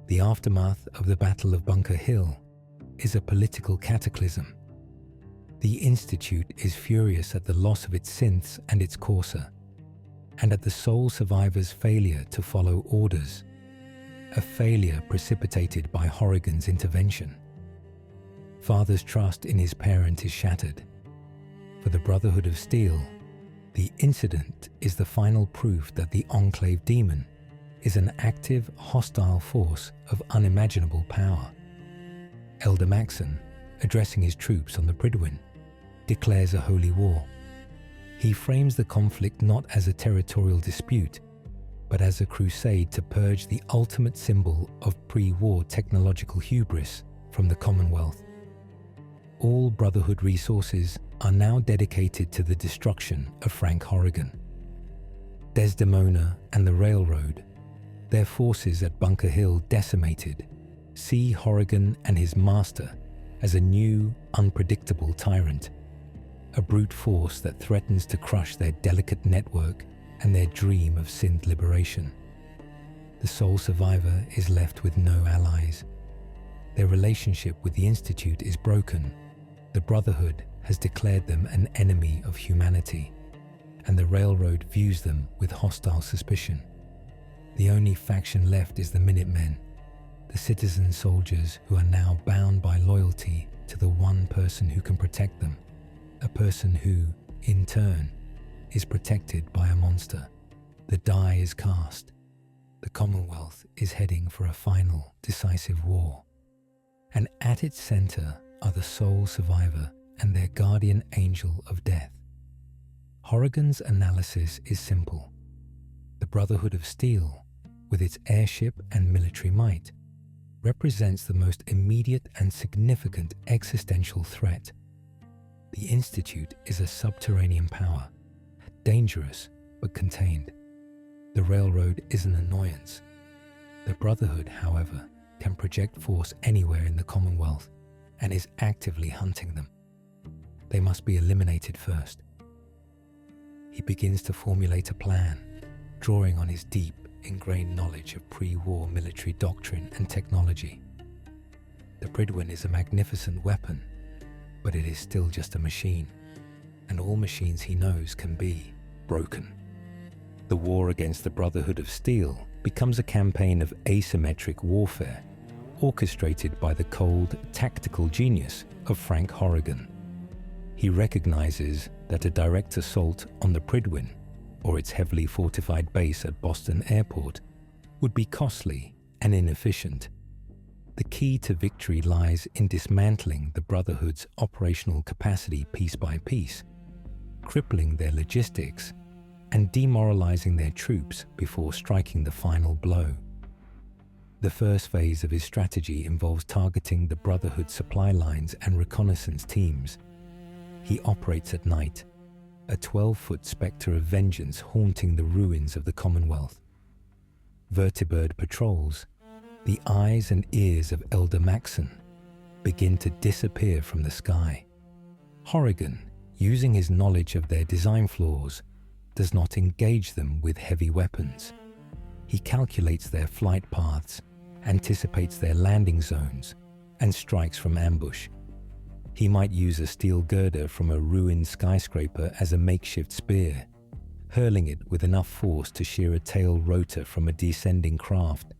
The aftermath of the Battle of Bunker Hill is a political cataclysm. The Institute is furious at the loss of its synths and its courser, and at the sole survivor's failure to follow orders, a failure precipitated by Horrigan's intervention. Father's trust in his parent is shattered. For the Brotherhood of Steel, the incident is the final proof that the Enclave demon is an active, hostile force of unimaginable power. Elder Maxon, addressing his troops on the Prydwen, declares a holy war. He frames the conflict not as a territorial dispute, but as a crusade to purge the ultimate symbol of pre-war technological hubris from the Commonwealth. All Brotherhood resources are now dedicated to the destruction of Frank Horrigan. Desdemona and the Railroad, their forces at Bunker Hill decimated, see Horrigan and his master as a new, unpredictable tyrant, a brute force that threatens to crush their delicate network and their dream of synth liberation. The sole survivor is left with no allies. Their relationship with the Institute is broken. The Brotherhood has declared them an enemy of humanity, and the Railroad views them with hostile suspicion. The only faction left is the Minutemen, the citizen soldiers who are now bound by loyalty to the one person who can protect them, a person who, in turn, is protected by a monster. The die is cast. The Commonwealth is heading for a final, decisive war. And at its center are the sole survivor and their guardian angel of death. Horrigan's analysis is simple. The Brotherhood of Steel, with its airship and military might, represents the most immediate and significant existential threat. The Institute is a subterranean power, dangerous but contained. The Railroad is an annoyance. The Brotherhood, however, can project force anywhere in the Commonwealth and is actively hunting them. They must be eliminated first. He begins to formulate a plan, drawing on his deep, ingrained knowledge of pre-war military doctrine and technology. The Prydwen is a magnificent weapon, but it is still just a machine, and all machines he knows can be broken. The war against the Brotherhood of Steel becomes a campaign of asymmetric warfare, orchestrated by the cold, tactical genius of Frank Horrigan. He recognizes that a direct assault on the Prydwen, or its heavily fortified base at Boston Airport, would be costly and inefficient. The key to victory lies in dismantling the Brotherhood's operational capacity piece by piece, crippling their logistics, and demoralizing their troops before striking the final blow. The first phase of his strategy involves targeting the Brotherhood supply lines and reconnaissance teams. He operates at night, a 12-foot spectre of vengeance haunting the ruins of the Commonwealth. Vertibird patrols, the eyes and ears of Elder Maxon, begin to disappear from the sky. Horrigan, using his knowledge of their design flaws, does not engage them with heavy weapons. He calculates their flight paths, anticipates their landing zones, and strikes from ambush. He might use a steel girder from a ruined skyscraper as a makeshift spear, hurling it with enough force to shear a tail rotor from a descending craft.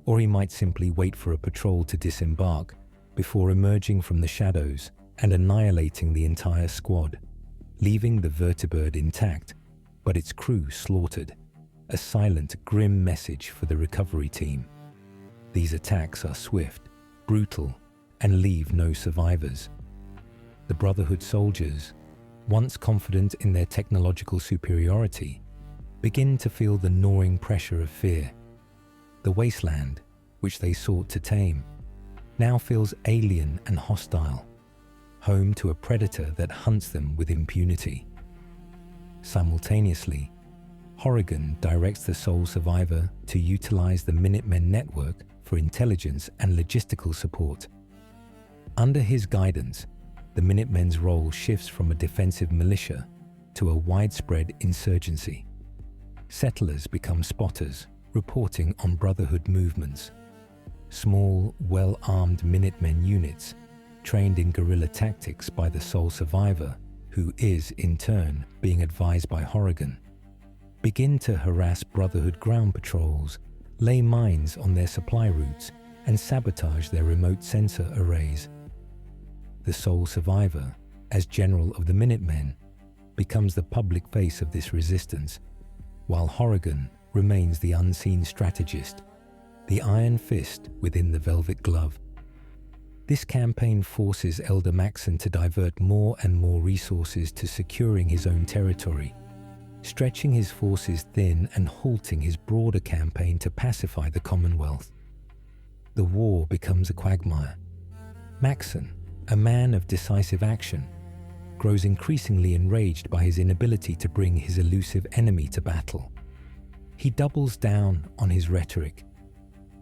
Or he might simply wait for a patrol to disembark before emerging from the shadows and annihilating the entire squad, leaving the vertibird intact, but its crew slaughtered, a silent, grim message for the recovery team. These attacks are swift, brutal, and leave no survivors. The Brotherhood soldiers, once confident in their technological superiority, begin to feel the gnawing pressure of fear. The wasteland, which they sought to tame, now feels alien and hostile, home to a predator that hunts them with impunity. Simultaneously, Horrigan directs the sole survivor to utilize the Minutemen network for intelligence and logistical support. Under his guidance, the Minutemen's role shifts from a defensive militia to a widespread insurgency. Settlers become spotters, reporting on Brotherhood movements. Small, well-armed Minutemen units, trained in guerrilla tactics by the sole survivor, who is, in turn, being advised by Horrigan, begin to harass Brotherhood ground patrols, lay mines on their supply routes, and sabotage their remote sensor arrays. The sole survivor, as general of the Minutemen, becomes the public face of this resistance, while Horrigan remains the unseen strategist, the iron fist within the velvet glove. This campaign forces Elder Maxon to divert more and more resources to securing his own territory, stretching his forces thin and halting his broader campaign to pacify the Commonwealth. The war becomes a quagmire. Maxon, a man of decisive action, grows increasingly enraged by his inability to bring his elusive enemy to battle. He doubles down on his rhetoric,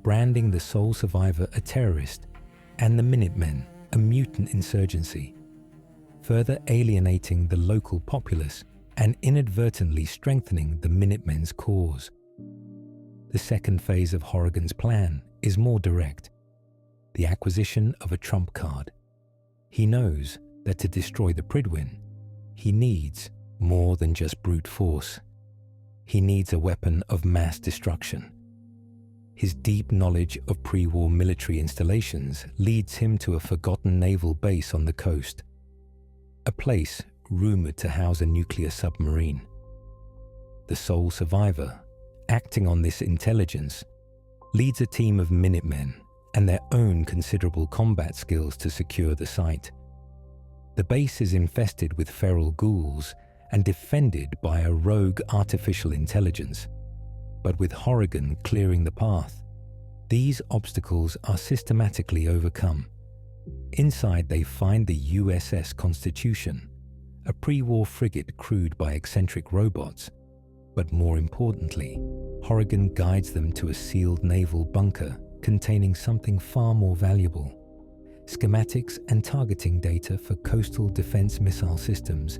branding the sole survivor a terrorist and the Minutemen a mutant insurgency, further alienating the local populace and inadvertently strengthening the Minutemen's cause. The second phase of Horrigan's plan is more direct, the acquisition of a trump card. He knows that to destroy the Prydwen, he needs more than just brute force. He needs a weapon of mass destruction. His deep knowledge of pre-war military installations leads him to a forgotten naval base on the coast, a place rumored to house a nuclear submarine. The sole survivor, acting on this intelligence, leads a team of Minutemen and their own considerable combat skills to secure the site. The base is infested with feral ghouls and defended by a rogue artificial intelligence. But with Horrigan clearing the path, these obstacles are systematically overcome. Inside they find the USS Constitution, a pre-war frigate crewed by eccentric robots. But more importantly, Horrigan guides them to a sealed naval bunker containing something far more valuable: schematics and targeting data for coastal defense missile systems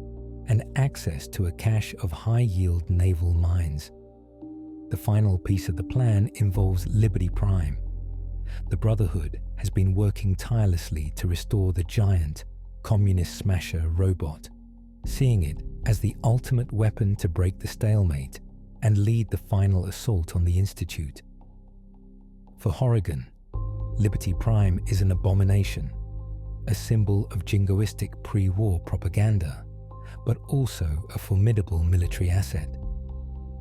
and access to a cache of high-yield naval mines. The final piece of the plan involves Liberty Prime. The Brotherhood has been working tirelessly to restore the giant, communist smasher robot, seeing it as the ultimate weapon to break the stalemate and lead the final assault on the Institute. For Horrigan, Liberty Prime is an abomination, a symbol of jingoistic pre-war propaganda, but also a formidable military asset.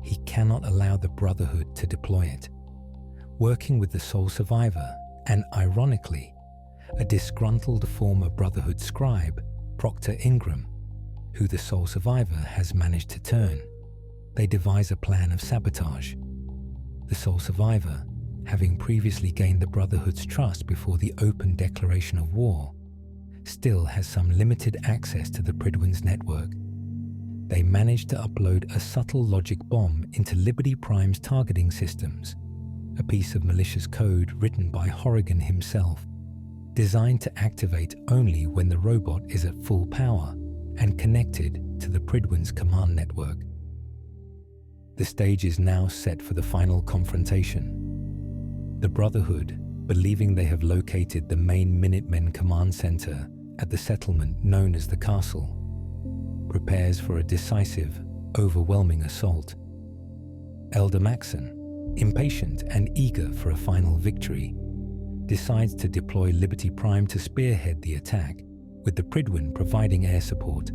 He cannot allow the Brotherhood to deploy it. Working with the sole survivor, and ironically, a disgruntled former Brotherhood scribe, Proctor Ingram, who the sole survivor has managed to turn, they devise a plan of sabotage. The sole survivor, having previously gained the Brotherhood's trust before the open declaration of war, still has some limited access to the Prydwen's network. They managed to upload a subtle logic bomb into Liberty Prime's targeting systems, a piece of malicious code written by Horrigan himself, designed to activate only when the robot is at full power and connected to the Prydwen's command network. The stage is now set for the final confrontation. The Brotherhood, believing they have located the main Minutemen command center at the settlement known as the Castle, prepares for a decisive, overwhelming assault. Elder Maxon, impatient and eager for a final victory, decides to deploy Liberty Prime to spearhead the attack, with the Prydwen providing air support.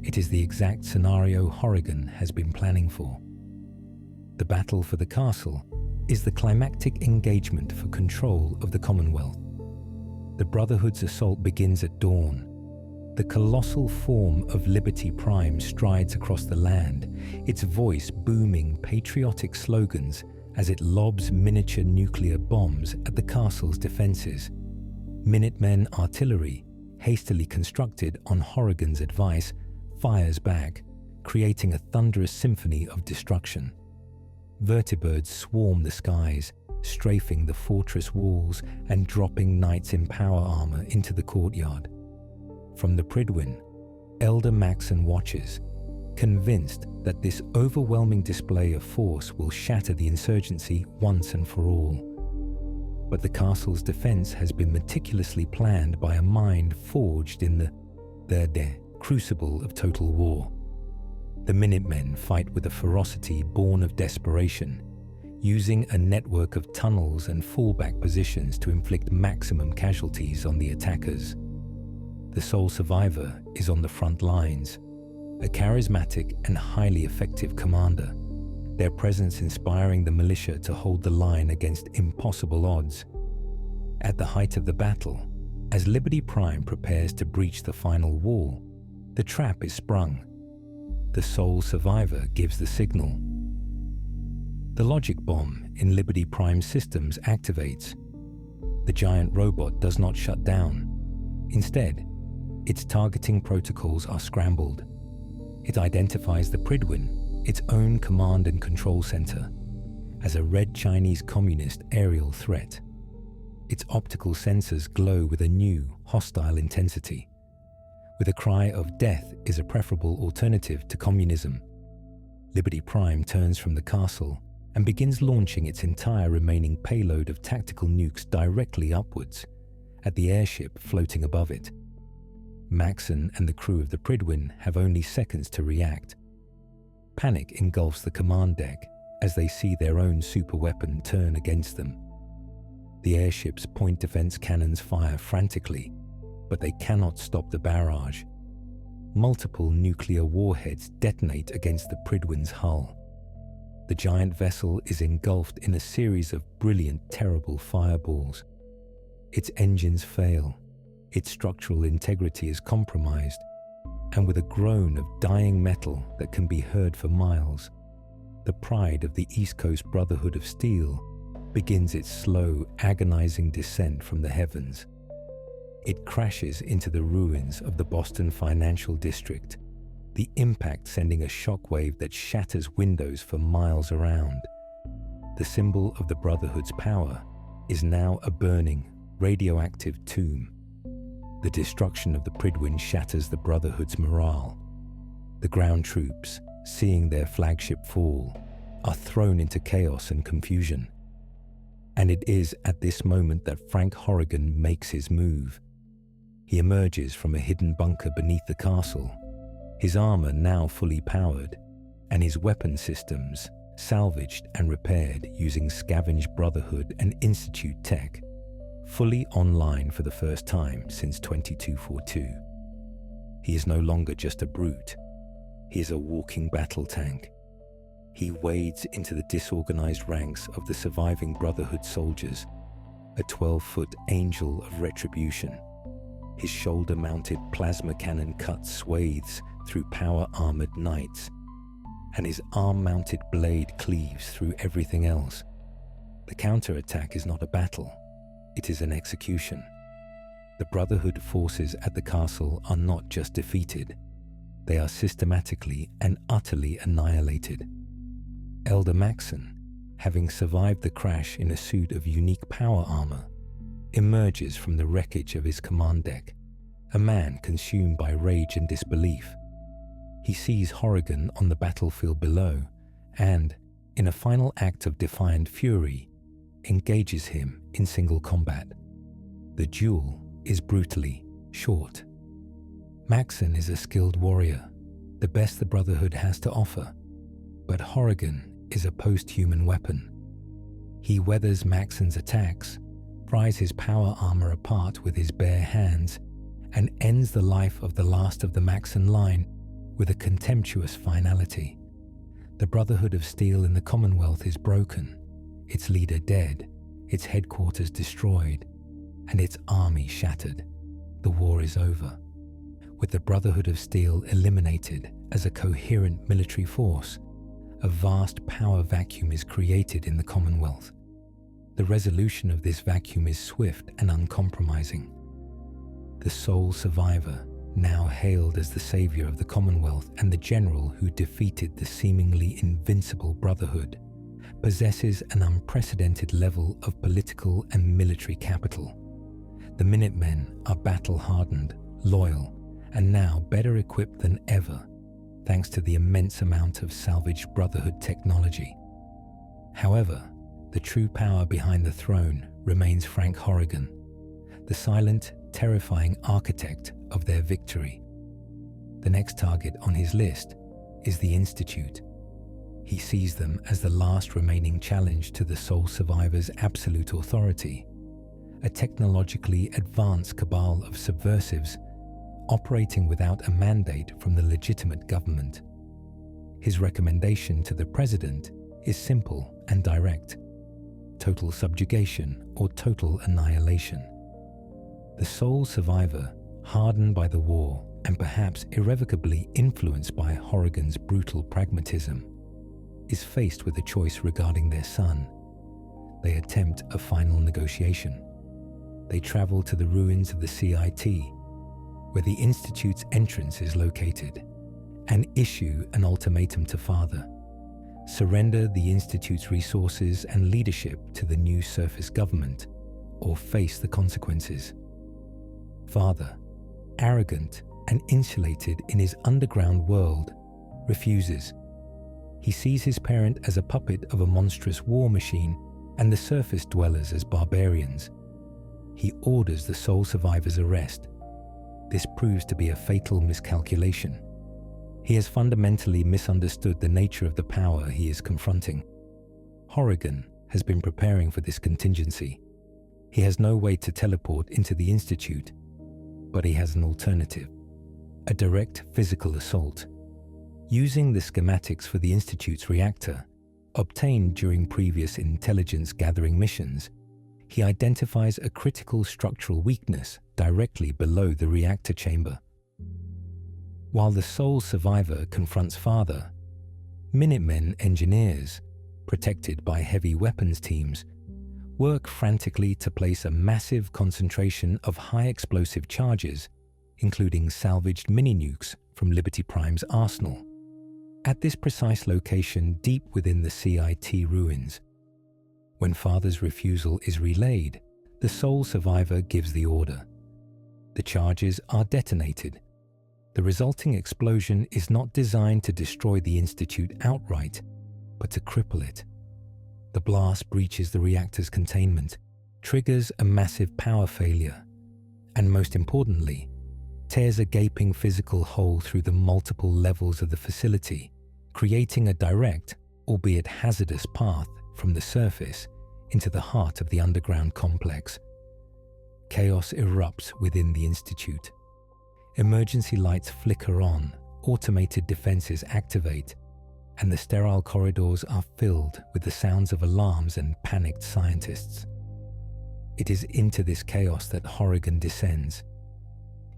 It is the exact scenario Horrigan has been planning for. The battle for the castle is the climactic engagement for control of the Commonwealth. The Brotherhood's assault begins at dawn. The colossal form of Liberty Prime strides across the land, its voice booming patriotic slogans as it lobs miniature nuclear bombs at the castle's defenses. Minutemen artillery, hastily constructed on Horrigan's advice, fires back, creating a thunderous symphony of destruction. Vertibirds swarm the skies, strafing the fortress walls and dropping knights in power armor into the courtyard. From the Prydwen, Elder Maxon watches, convinced that this overwhelming display of force will shatter the insurgency once and for all. But the castle's defense has been meticulously planned by a mind forged in the crucible of total war. The Minutemen fight with a ferocity born of desperation, using a network of tunnels and fallback positions to inflict maximum casualties on the attackers. The sole survivor is on the front lines, a charismatic and highly effective commander, their presence inspiring the militia to hold the line against impossible odds. At the height of the battle, as Liberty Prime prepares to breach the final wall, the trap is sprung. The sole survivor gives the signal. The logic bomb in Liberty Prime systems activates. The giant robot does not shut down. Instead, its targeting protocols are scrambled. It identifies the Prydwen, its own command and control center, as a red Chinese communist aerial threat. Its optical sensors glow with a new, hostile intensity. With a cry of death is a preferable alternative to communism, Liberty Prime turns from the castle and begins launching its entire remaining payload of tactical nukes directly upwards at the airship floating above it. Maxon and the crew of the Prydwen have only seconds to react. Panic engulfs the command deck as they see their own superweapon turn against them. The airship's point defense cannons fire frantically, but they cannot stop the barrage. Multiple nuclear warheads detonate against the Prydwen's hull. The giant vessel is engulfed in a series of brilliant, terrible fireballs. Its engines fail, its structural integrity is compromised, and with a groan of dying metal that can be heard for miles, the pride of the East Coast Brotherhood of Steel begins its slow, agonizing descent from the heavens. It crashes into the ruins of the Boston Financial District, the impact sending a shockwave that shatters windows for miles around. The symbol of the Brotherhood's power is now a burning, radioactive tomb. The destruction of the Prydwen shatters the Brotherhood's morale. The ground troops, seeing their flagship fall, are thrown into chaos and confusion. And it is at this moment that Frank Horrigan makes his move. He emerges from a hidden bunker beneath the castle, his armor now fully powered, and his weapon systems salvaged and repaired using scavenged Brotherhood and Institute tech, fully online for the first time since 2242. He is no longer just a brute. He is a walking battle tank. He wades into the disorganized ranks of the surviving Brotherhood soldiers, a 12-foot angel of retribution. His shoulder-mounted plasma cannon cuts swathes through power-armored knights, and his arm-mounted blade cleaves through everything else. The counterattack is not a battle, it is an execution. The Brotherhood forces at the castle are not just defeated, they are systematically and utterly annihilated. Elder Maxon, having survived the crash in a suit of unique power armor, emerges from the wreckage of his command deck, a man consumed by rage and disbelief. He sees Horrigan on the battlefield below and, in a final act of defiant fury, engages him in single combat. The duel is brutally short. Maxon is a skilled warrior, the best the Brotherhood has to offer, but Horrigan is a post-human weapon. He weathers Maxon's attacks, pries his power armor apart with his bare hands, and ends the life of the last of the Maxon line with a contemptuous finality. The Brotherhood of Steel in the Commonwealth is broken, its leader dead, its headquarters destroyed, and its army shattered. The war is over. With the Brotherhood of Steel eliminated as a coherent military force, a vast power vacuum is created in the Commonwealth. The resolution of this vacuum is swift and uncompromising. The sole survivor, now hailed as the savior of the Commonwealth and the general who defeated the seemingly invincible Brotherhood, possesses an unprecedented level of political and military capital. The Minutemen are battle-hardened, loyal, and now better equipped than ever, thanks to the immense amount of salvaged Brotherhood technology. However, the true power behind the throne remains Frank Horrigan, the silent, terrifying architect of their victory. The next target on his list is the Institute. He sees them as the last remaining challenge to the sole survivor's absolute authority, a technologically advanced cabal of subversives operating without a mandate from the legitimate government. His recommendation to the president is simple and direct: total subjugation or total annihilation. The sole survivor, hardened by the war and perhaps irrevocably influenced by Horrigan's brutal pragmatism, is faced with a choice regarding their son. They attempt a final negotiation. They travel to the ruins of the CIT, where the Institute's entrance is located, and issue an ultimatum to Father: surrender the Institute's resources and leadership to the new surface government, or face the consequences. Father, arrogant and insulated in his underground world, refuses. He sees his parent as a puppet of a monstrous war machine and the surface dwellers as barbarians. He orders the sole survivor's arrest. This proves to be a fatal miscalculation. He has fundamentally misunderstood the nature of the power he is confronting. Horrigan has been preparing for this contingency. He has no way to teleport into the Institute, but he has an alternative: a direct physical assault. Using the schematics for the Institute's reactor, obtained during previous intelligence-gathering missions, he identifies a critical structural weakness directly below the reactor chamber. While the sole survivor confronts Father, Minutemen engineers, protected by heavy weapons teams, work frantically to place a massive concentration of high-explosive charges, including salvaged mini-nukes from Liberty Prime's arsenal, at this precise location deep within the CIT ruins. When Father's refusal is relayed, the sole survivor gives the order. The charges are detonated. The resulting explosion is not designed to destroy the Institute outright, but to cripple it. The blast breaches the reactor's containment, triggers a massive power failure, and most importantly, tears a gaping physical hole through the multiple levels of the facility, creating a direct, albeit hazardous path from the surface into the heart of the underground complex. Chaos erupts within the Institute. Emergency lights flicker on, automated defenses activate, and the sterile corridors are filled with the sounds of alarms and panicked scientists. It is into this chaos that Horrigan descends.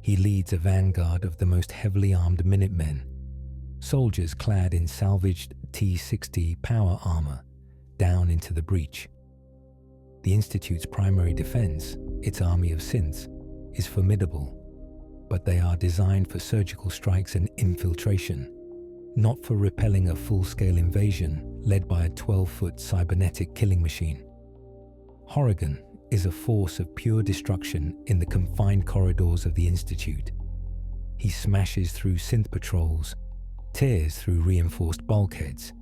He leads a vanguard of the most heavily armed Minutemen, soldiers clad in salvaged T-60 power armor, down into the breach. The Institute's primary defense, its army of synths, is formidable, but they are designed for surgical strikes and infiltration, not for repelling a full-scale invasion led by a 12-foot cybernetic killing machine. Horrigan is a force of pure destruction in the confined corridors of the Institute. He smashes through synth patrols, tears through reinforced bulkheads,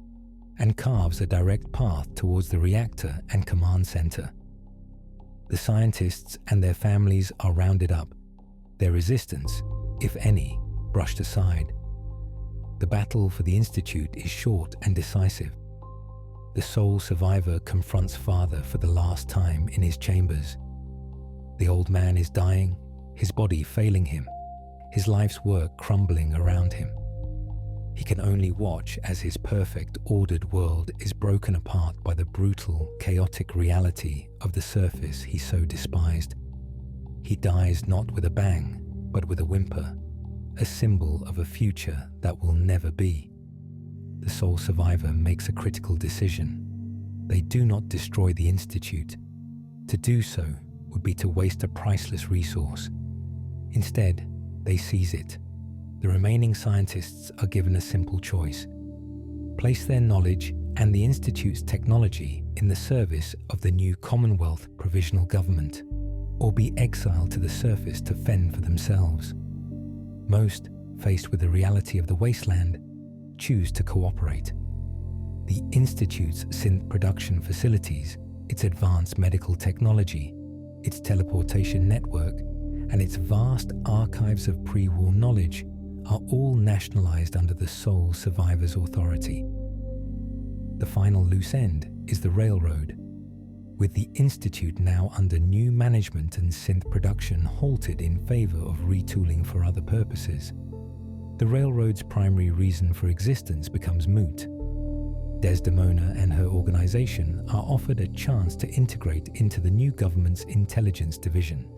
and carves a direct path towards the reactor and command center. The scientists and their families are rounded up, their resistance, if any, brushed aside. The battle for the Institute is short and decisive. The sole survivor confronts Father for the last time in his chambers. The old man is dying, his body failing him, his life's work crumbling around him. He can only watch as his perfect, ordered world is broken apart by the brutal, chaotic reality of the surface he so despised. He dies not with a bang, but with a whimper, a symbol of a future that will never be. The sole survivor makes a critical decision. They do not destroy the Institute. To do so would be to waste a priceless resource. Instead, they seize it. The remaining scientists are given a simple choice: place their knowledge and the Institute's technology in the service of the new Commonwealth provisional government, or be exiled to the surface to fend for themselves. Most, faced with the reality of the wasteland, choose to cooperate. The Institute's synth production facilities, its advanced medical technology, its teleportation network, and its vast archives of pre-war knowledge are all nationalized under the sole survivor's authority. The final loose end is the railroad. With the Institute now under new management and synth production halted in favor of retooling for other purposes, the railroad's primary reason for existence becomes moot. Desdemona and her organization are offered a chance to integrate into the new government's intelligence division.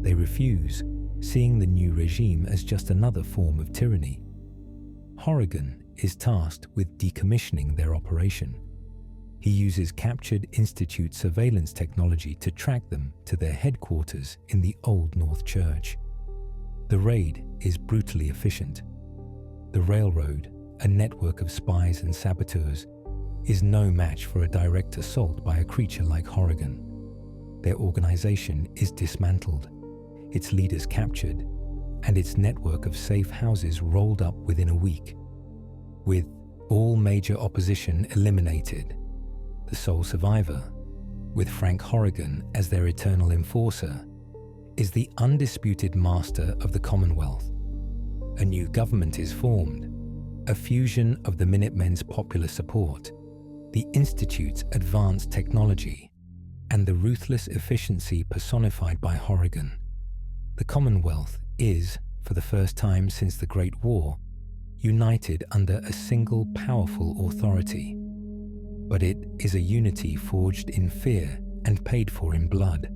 They refuse, seeing the new regime as just another form of tyranny. Horrigan is tasked with decommissioning their operation. He uses captured Institute surveillance technology to track them to their headquarters in the Old North Church. The raid is brutally efficient. The railroad, a network of spies and saboteurs, is no match for a direct assault by a creature like Horrigan. Their organization is dismantled, its leaders captured, and its network of safe houses rolled up within a week. With all major opposition eliminated, the sole survivor, with Frank Horrigan as their eternal enforcer, is the undisputed master of the Commonwealth. A new government is formed, a fusion of the Minutemen's popular support, the Institute's advanced technology, and the ruthless efficiency personified by Horrigan. The Commonwealth is, for the first time since the Great War, united under a single powerful authority. But it is a unity forged in fear and paid for in blood.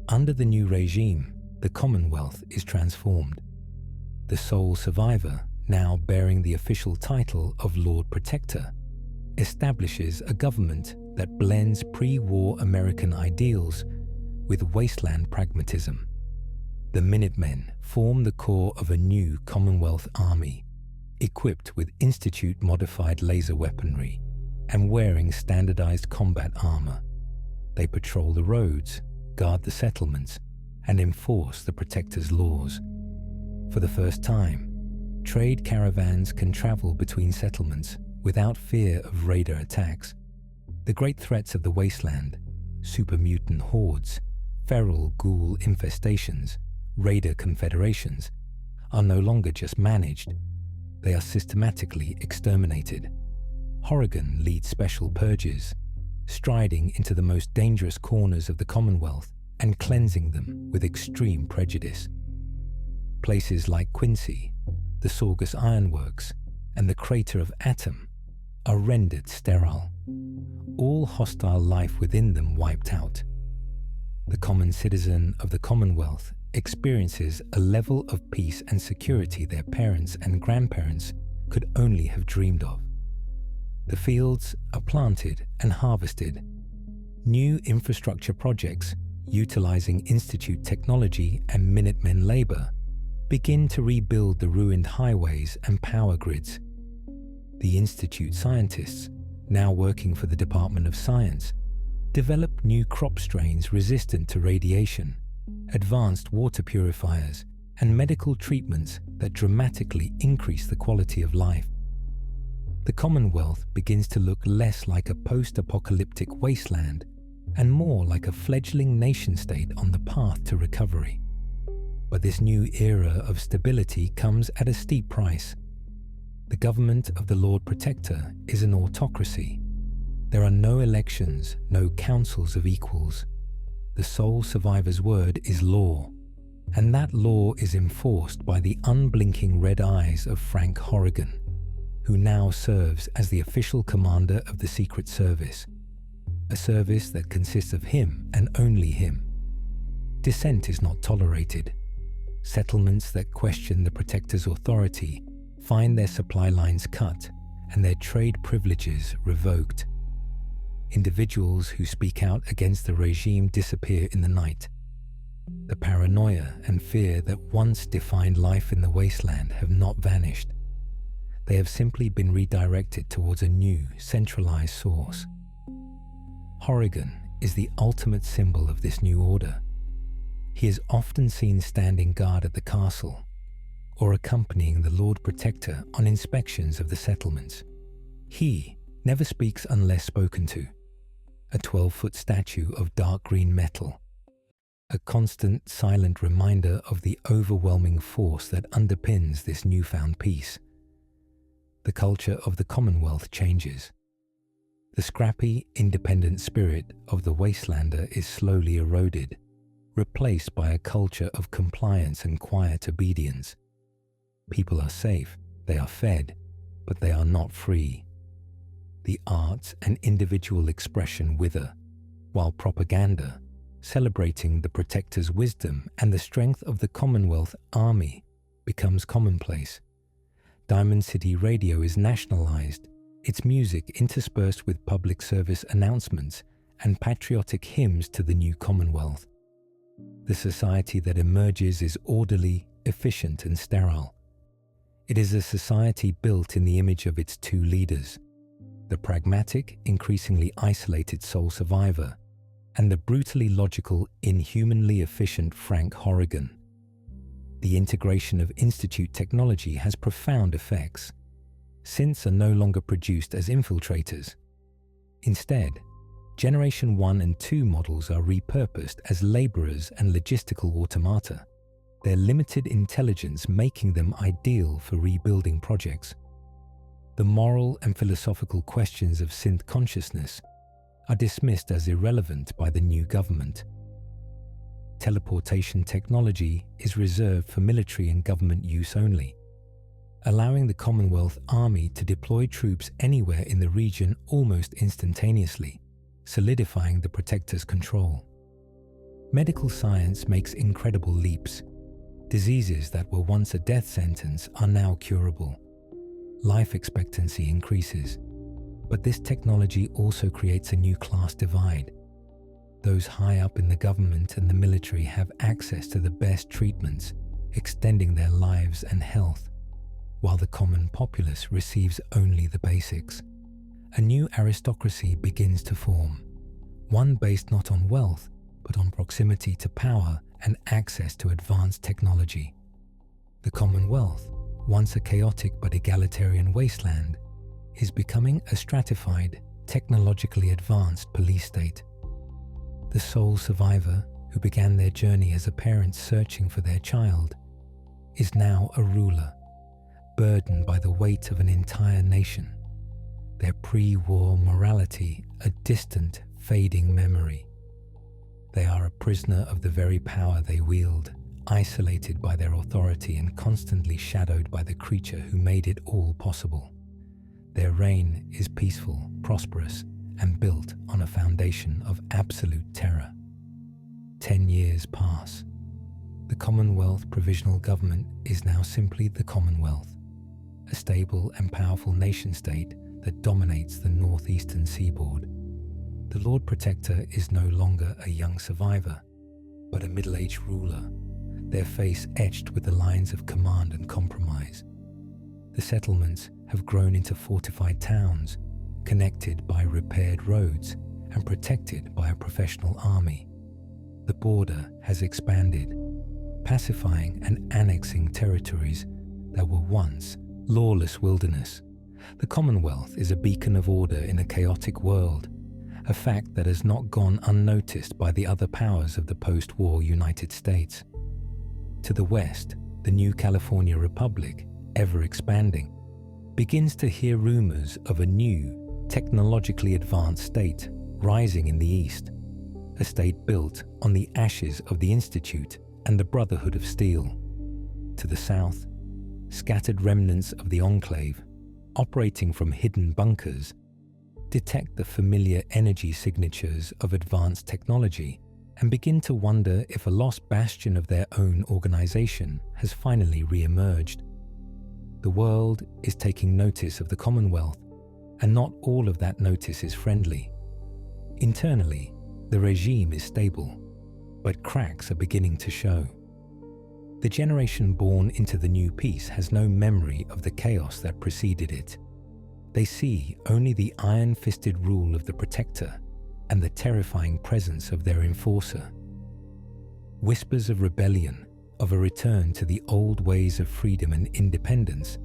Under the new regime, the Commonwealth is transformed. The sole survivor, now bearing the official title of Lord Protector, establishes a government that blends pre-war American ideals with wasteland pragmatism. The Minutemen form the core of a new Commonwealth army, equipped with Institute-modified laser weaponry and wearing standardized combat armor. They patrol the roads, guard the settlements, and enforce the Protector's laws. For the first time, trade caravans can travel between settlements without fear of raider attacks. The great threats of the wasteland, super mutant hordes, feral ghoul infestations, raider confederations, are no longer just managed. They are systematically exterminated. Horrigan leads special purges, striding into the most dangerous corners of the Commonwealth and cleansing them with extreme prejudice. Places like Quincy, the Sorgus Ironworks, and the crater of Atom are rendered sterile, all hostile life within them wiped out. The common citizen of the Commonwealth experiences a level of peace and security their parents and grandparents could only have dreamed of. The fields are planted and harvested. New infrastructure projects, utilizing Institute technology and Minutemen labor, begin to rebuild the ruined highways and power grids. The Institute scientists, now working for the Department of Science, develop new crop strains resistant to radiation, advanced water purifiers, and medical treatments that dramatically increase the quality of life. The Commonwealth begins to look less like a post-apocalyptic wasteland and more like a fledgling nation-state on the path to recovery. But this new era of stability comes at a steep price. The government of the Lord Protector is an autocracy. There are no elections, no councils of equals. The sole survivor's word is law, and that law is enforced by the unblinking red eyes of Frank Horrigan, who now serves as the official commander of the Secret Service, a service that consists of him and only him. Dissent is not tolerated. Settlements that question the Protector's authority find their supply lines cut and their trade privileges revoked. Individuals who speak out against the regime disappear in the night. The paranoia and fear that once defined life in the wasteland have not vanished. They have simply been redirected towards a new, centralized source. Horrigan is the ultimate symbol of this new order. He is often seen standing guard at the castle, or accompanying the Lord Protector on inspections of the settlements. He never speaks unless spoken to. A 12-foot statue of dark green metal, a constant, silent reminder of the overwhelming force that underpins this newfound peace. The culture of the Commonwealth changes. The scrappy, independent spirit of the wastelander is slowly eroded, replaced by a culture of compliance and quiet obedience. People are safe, they are fed, but they are not free. The arts and individual expression wither, while propaganda, celebrating the Protector's wisdom and the strength of the Commonwealth Army, becomes commonplace. Diamond City Radio is nationalized, its music interspersed with public service announcements and patriotic hymns to the new Commonwealth. The society that emerges is orderly, efficient, and sterile. It is a society built in the image of its two leaders, the pragmatic, increasingly isolated sole survivor, and the brutally logical, inhumanly efficient Frank Horrigan. The integration of Institute technology has profound effects. Synths are no longer produced as infiltrators. Instead, Generation 1 and 2 models are repurposed as laborers and logistical automata, their limited intelligence making them ideal for rebuilding projects. The moral and philosophical questions of synth consciousness are dismissed as irrelevant by the new government. Teleportation technology is reserved for military and government use only, allowing the Commonwealth Army to deploy troops anywhere in the region almost instantaneously, solidifying the Protector's control. Medical science makes incredible leaps. Diseases that were once a death sentence are now curable. Life expectancy increases, but this technology also creates a new class divide. Those high up in the government and the military have access to the best treatments, extending their lives and health, while the common populace receives only the basics. A new aristocracy begins to form, one based not on wealth, but on proximity to power and access to advanced technology. The Commonwealth, once a chaotic but egalitarian wasteland, is becoming a stratified, technologically advanced police state. The sole survivor, who began their journey as a parent searching for their child, is now a ruler, burdened by the weight of an entire nation. Their pre-war morality a distant, fading memory. They are a prisoner of the very power they wield, isolated by their authority and constantly shadowed by the creature who made it all possible. Their reign is peaceful, prosperous, and built on a foundation of absolute terror. 10 years pass. The Commonwealth Provisional Government is now simply the Commonwealth, a stable and powerful nation-state that dominates the northeastern seaboard. The Lord Protector is no longer a young survivor, but a middle-aged ruler, their face etched with the lines of command and compromise. The settlements have grown into fortified towns, connected by repaired roads and protected by a professional army. The border has expanded, pacifying and annexing territories that were once lawless wilderness. The Commonwealth is a beacon of order in a chaotic world, a fact that has not gone unnoticed by the other powers of the post-war United States. To the west, the new California Republic, ever expanding, begins to hear rumors of a new, technologically advanced state rising in the east, a state built on the ashes of the Institute and the Brotherhood of Steel. To the south, scattered remnants of the Enclave, operating from hidden bunkers, detect the familiar energy signatures of advanced technology and begin to wonder if a lost bastion of their own organization has finally re-emerged. The world is taking notice of the Commonwealth, and not all of that notice is friendly. Internally, the regime is stable, but cracks are beginning to show. The generation born into the new peace has no memory of the chaos that preceded it. They see only the iron-fisted rule of the Protector and the terrifying presence of their enforcer. Whispers of rebellion, of a return to the old ways of freedom and independence,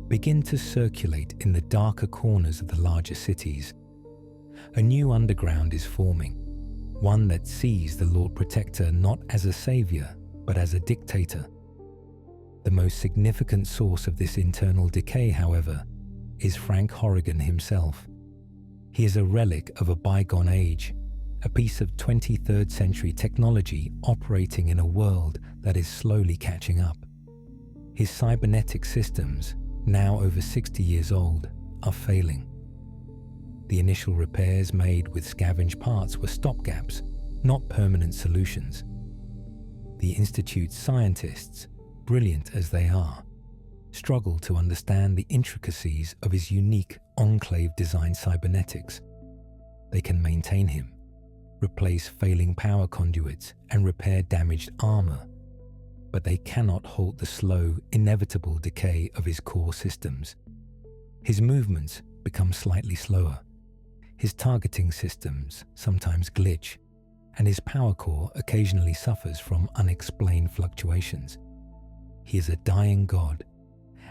begin to circulate in the darker corners of the larger cities. A new underground is forming, one that sees the Lord Protector not as a savior, but as a dictator. The most significant source of this internal decay, however, is Frank Horrigan himself. He is a relic of a bygone age, a piece of 23rd century technology operating in a world that is slowly catching up. His cybernetic systems, now over 60 years old, are failing. The initial repairs made with scavenged parts were stopgaps, not permanent solutions. The Institute's scientists, brilliant as they are, struggle to understand the intricacies of his unique Enclave-designed cybernetics. They can maintain him, replace failing power conduits, and repair damaged armor, but they cannot halt the slow, inevitable decay of his core systems. His movements become slightly slower. His targeting systems sometimes glitch, and his power core occasionally suffers from unexplained fluctuations. He is a dying god,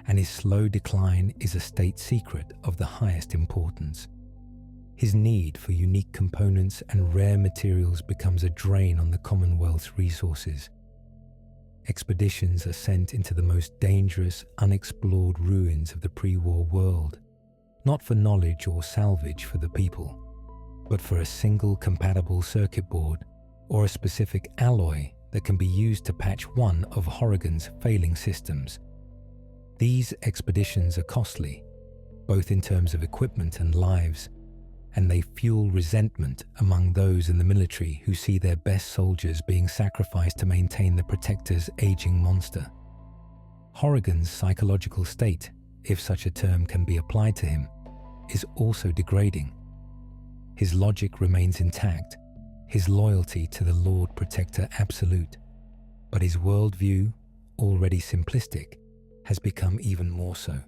and his slow decline is a state secret of the highest importance. His need for unique components and rare materials becomes a drain on the Commonwealth's resources. Expeditions are sent into the most dangerous, unexplored ruins of the pre-war world, not for knowledge or salvage for the people, but for a single compatible circuit board or a specific alloy that can be used to patch one of Horrigan's failing systems. These expeditions are costly, both in terms of equipment and lives, and they fuel resentment among those in the military who see their best soldiers being sacrificed to maintain the Protector's aging monster. Horrigan's psychological state, if such a term can be applied to him, is also degrading. His logic remains intact, his loyalty to the Lord Protector absolute, but his worldview, already simplistic, has become even more so.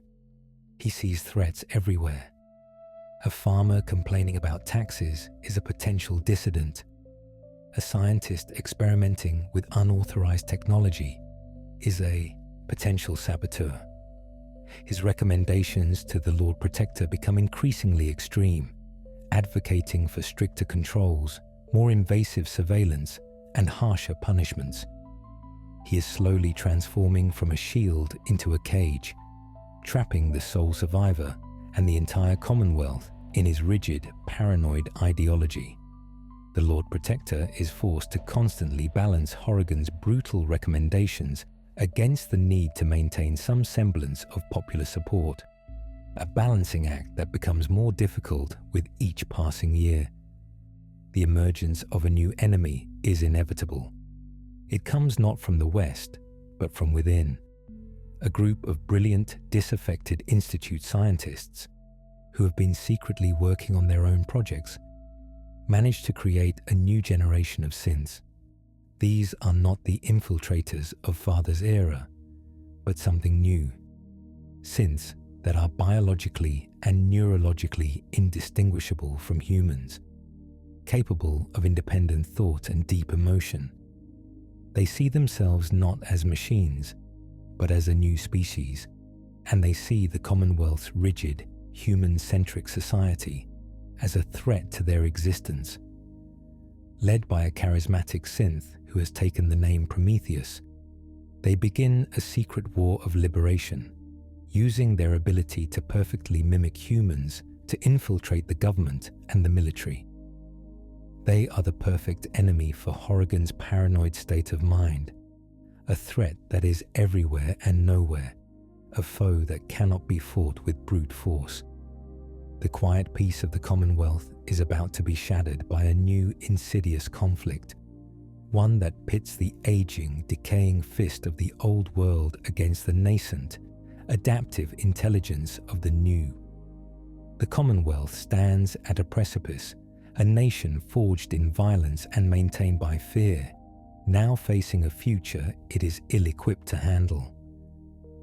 He sees threats everywhere. A farmer complaining about taxes is a potential dissident. A scientist experimenting with unauthorized technology is a potential saboteur. His recommendations to the Lord Protector become increasingly extreme, advocating for stricter controls, more invasive surveillance, and harsher punishments. He is slowly transforming from a shield into a cage, trapping the sole survivor and the entire Commonwealth in his rigid, paranoid ideology. The Lord Protector is forced to constantly balance Horrigan's brutal recommendations against the need to maintain some semblance of popular support, a balancing act that becomes more difficult with each passing year. The emergence of a new enemy is inevitable. It comes not from the West, but from within. A group of brilliant, disaffected Institute scientists who have been secretly working on their own projects managed to create a new generation of synths. These are not the infiltrators of Father's era, but something new. Synths that are biologically and neurologically indistinguishable from humans. capable of independent thought and deep emotion. They see themselves not as machines, but as a new species, and they see the Commonwealth's rigid, human-centric society as a threat to their existence. Led by a charismatic synth who has taken the name Prometheus, they begin a secret war of liberation, using their ability to perfectly mimic humans to infiltrate the government and the military. They are the perfect enemy for Horrigan's paranoid state of mind, a threat that is everywhere and nowhere, a foe that cannot be fought with brute force. The quiet peace of the Commonwealth is about to be shattered by a new insidious conflict, one that pits the aging, decaying fist of the old world against the nascent, adaptive intelligence of the new. The Commonwealth stands at a precipice, a nation forged in violence and maintained by fear, now facing a future it is ill-equipped to handle.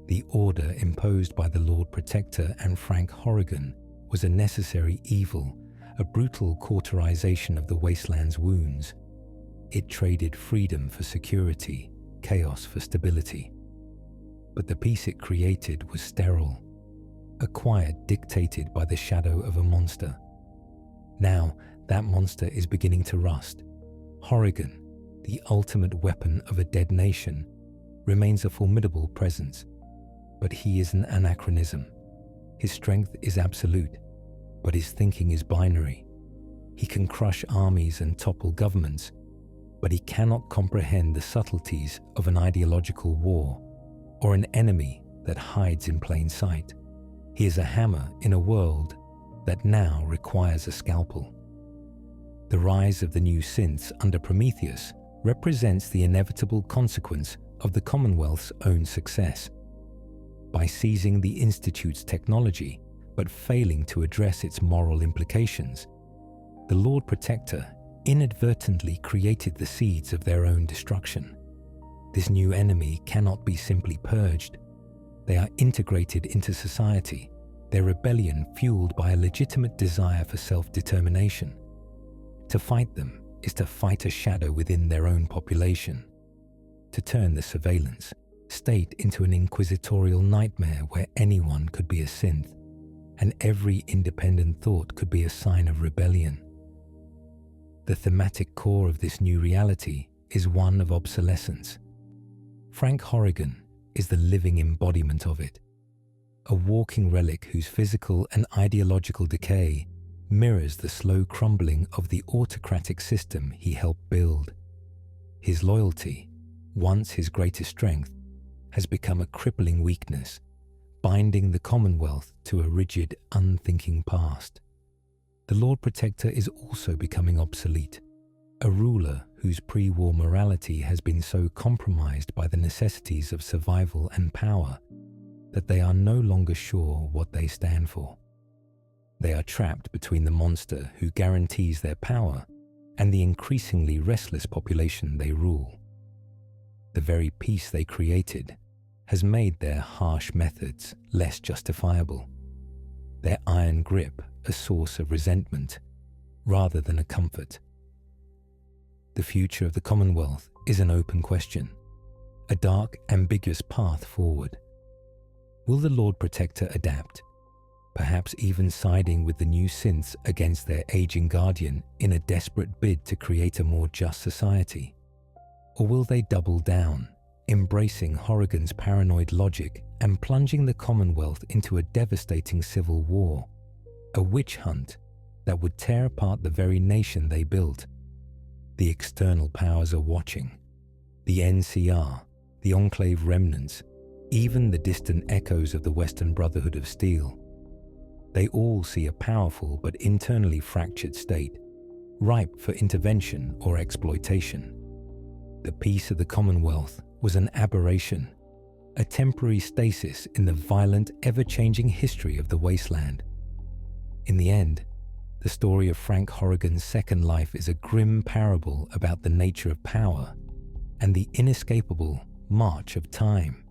The order imposed by the Lord Protector and Frank Horrigan was a necessary evil, a brutal cauterization of the wasteland's wounds. It traded freedom for security, chaos for stability. But the peace it created was sterile, a quiet dictated by the shadow of a monster. Now, that monster is beginning to rust. Horrigan, the ultimate weapon of a dead nation, remains a formidable presence, but he is an anachronism. His strength is absolute, but his thinking is binary. He can crush armies and topple governments, but he cannot comprehend the subtleties of an ideological war or an enemy that hides in plain sight. He is a hammer in a world that now requires a scalpel. The rise of the new synths under Prometheus represents the inevitable consequence of the Commonwealth's own success. By seizing the Institute's technology but failing to address its moral implications, the Lord Protector inadvertently created the seeds of their own destruction. This new enemy cannot be simply purged. They are integrated into society, their rebellion fueled by a legitimate desire for self-determination. To fight them is to fight a shadow within their own population, to turn the surveillance state into an inquisitorial nightmare where anyone could be a synth, and every independent thought could be a sign of rebellion. The thematic core of this new reality is one of obsolescence. Frank Horrigan is the living embodiment of it, a walking relic whose physical and ideological decay mirrors the slow crumbling of the autocratic system he helped build. His loyalty, once his greatest strength, has become a crippling weakness, binding the Commonwealth to a rigid, unthinking past. The Lord Protector is also becoming obsolete, a ruler whose pre-war morality has been so compromised by the necessities of survival and power that they are no longer sure what they stand for. They are trapped between the monster who guarantees their power and the increasingly restless population they rule. The very peace they created has made their harsh methods less justifiable, their iron grip a source of resentment rather than a comfort. The future of the Commonwealth is an open question, a dark, ambiguous path forward. Will the Lord Protector adapt, perhaps even siding with the new synths against their aging guardian in a desperate bid to create a more just society? Or will they double down, embracing Horrigan's paranoid logic and plunging the Commonwealth into a devastating civil war, a witch hunt that would tear apart the very nation they built? The external powers are watching. The NCR, the Enclave remnants, even the distant echoes of the Western Brotherhood of Steel. They all see a powerful but internally fractured state, ripe for intervention or exploitation. The peace of the Commonwealth was an aberration, a temporary stasis in the violent, ever-changing history of the wasteland. In the end, the story of Frank Horrigan's second life is a grim parable about the nature of power and the inescapable march of time.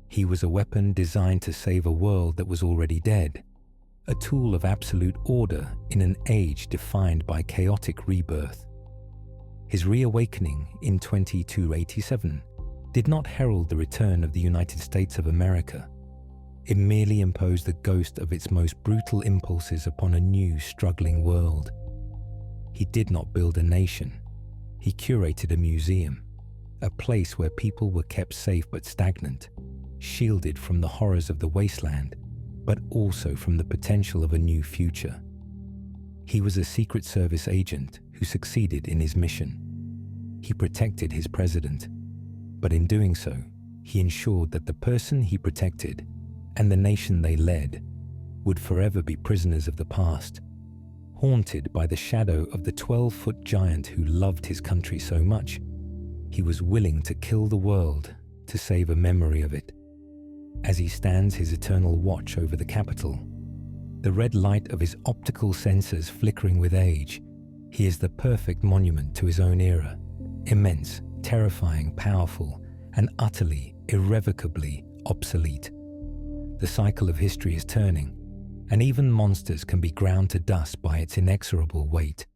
He was a weapon designed to save a world that was already dead, a tool of absolute order in an age defined by chaotic rebirth. His reawakening in 2287 did not herald the return of the United States of America. It merely imposed the ghost of its most brutal impulses upon a new, struggling world. He did not build a nation. He curated a museum, a place where people were kept safe but stagnant, shielded from the horrors of the wasteland, but also from the potential of a new future. He was a Secret Service agent who succeeded in his mission. He protected his president, but in doing so, he ensured that the person he protected and the nation they led would forever be prisoners of the past, haunted by the shadow of the 12-foot giant who loved his country so much, he was willing to kill the world to save a memory of it. As he stands his eternal watch over the Capitol, the red light of his optical sensors flickering with age, he is the perfect monument to his own era, immense, terrifying, powerful, and utterly, irrevocably obsolete. The cycle of history is turning, and even monsters can be ground to dust by its inexorable weight.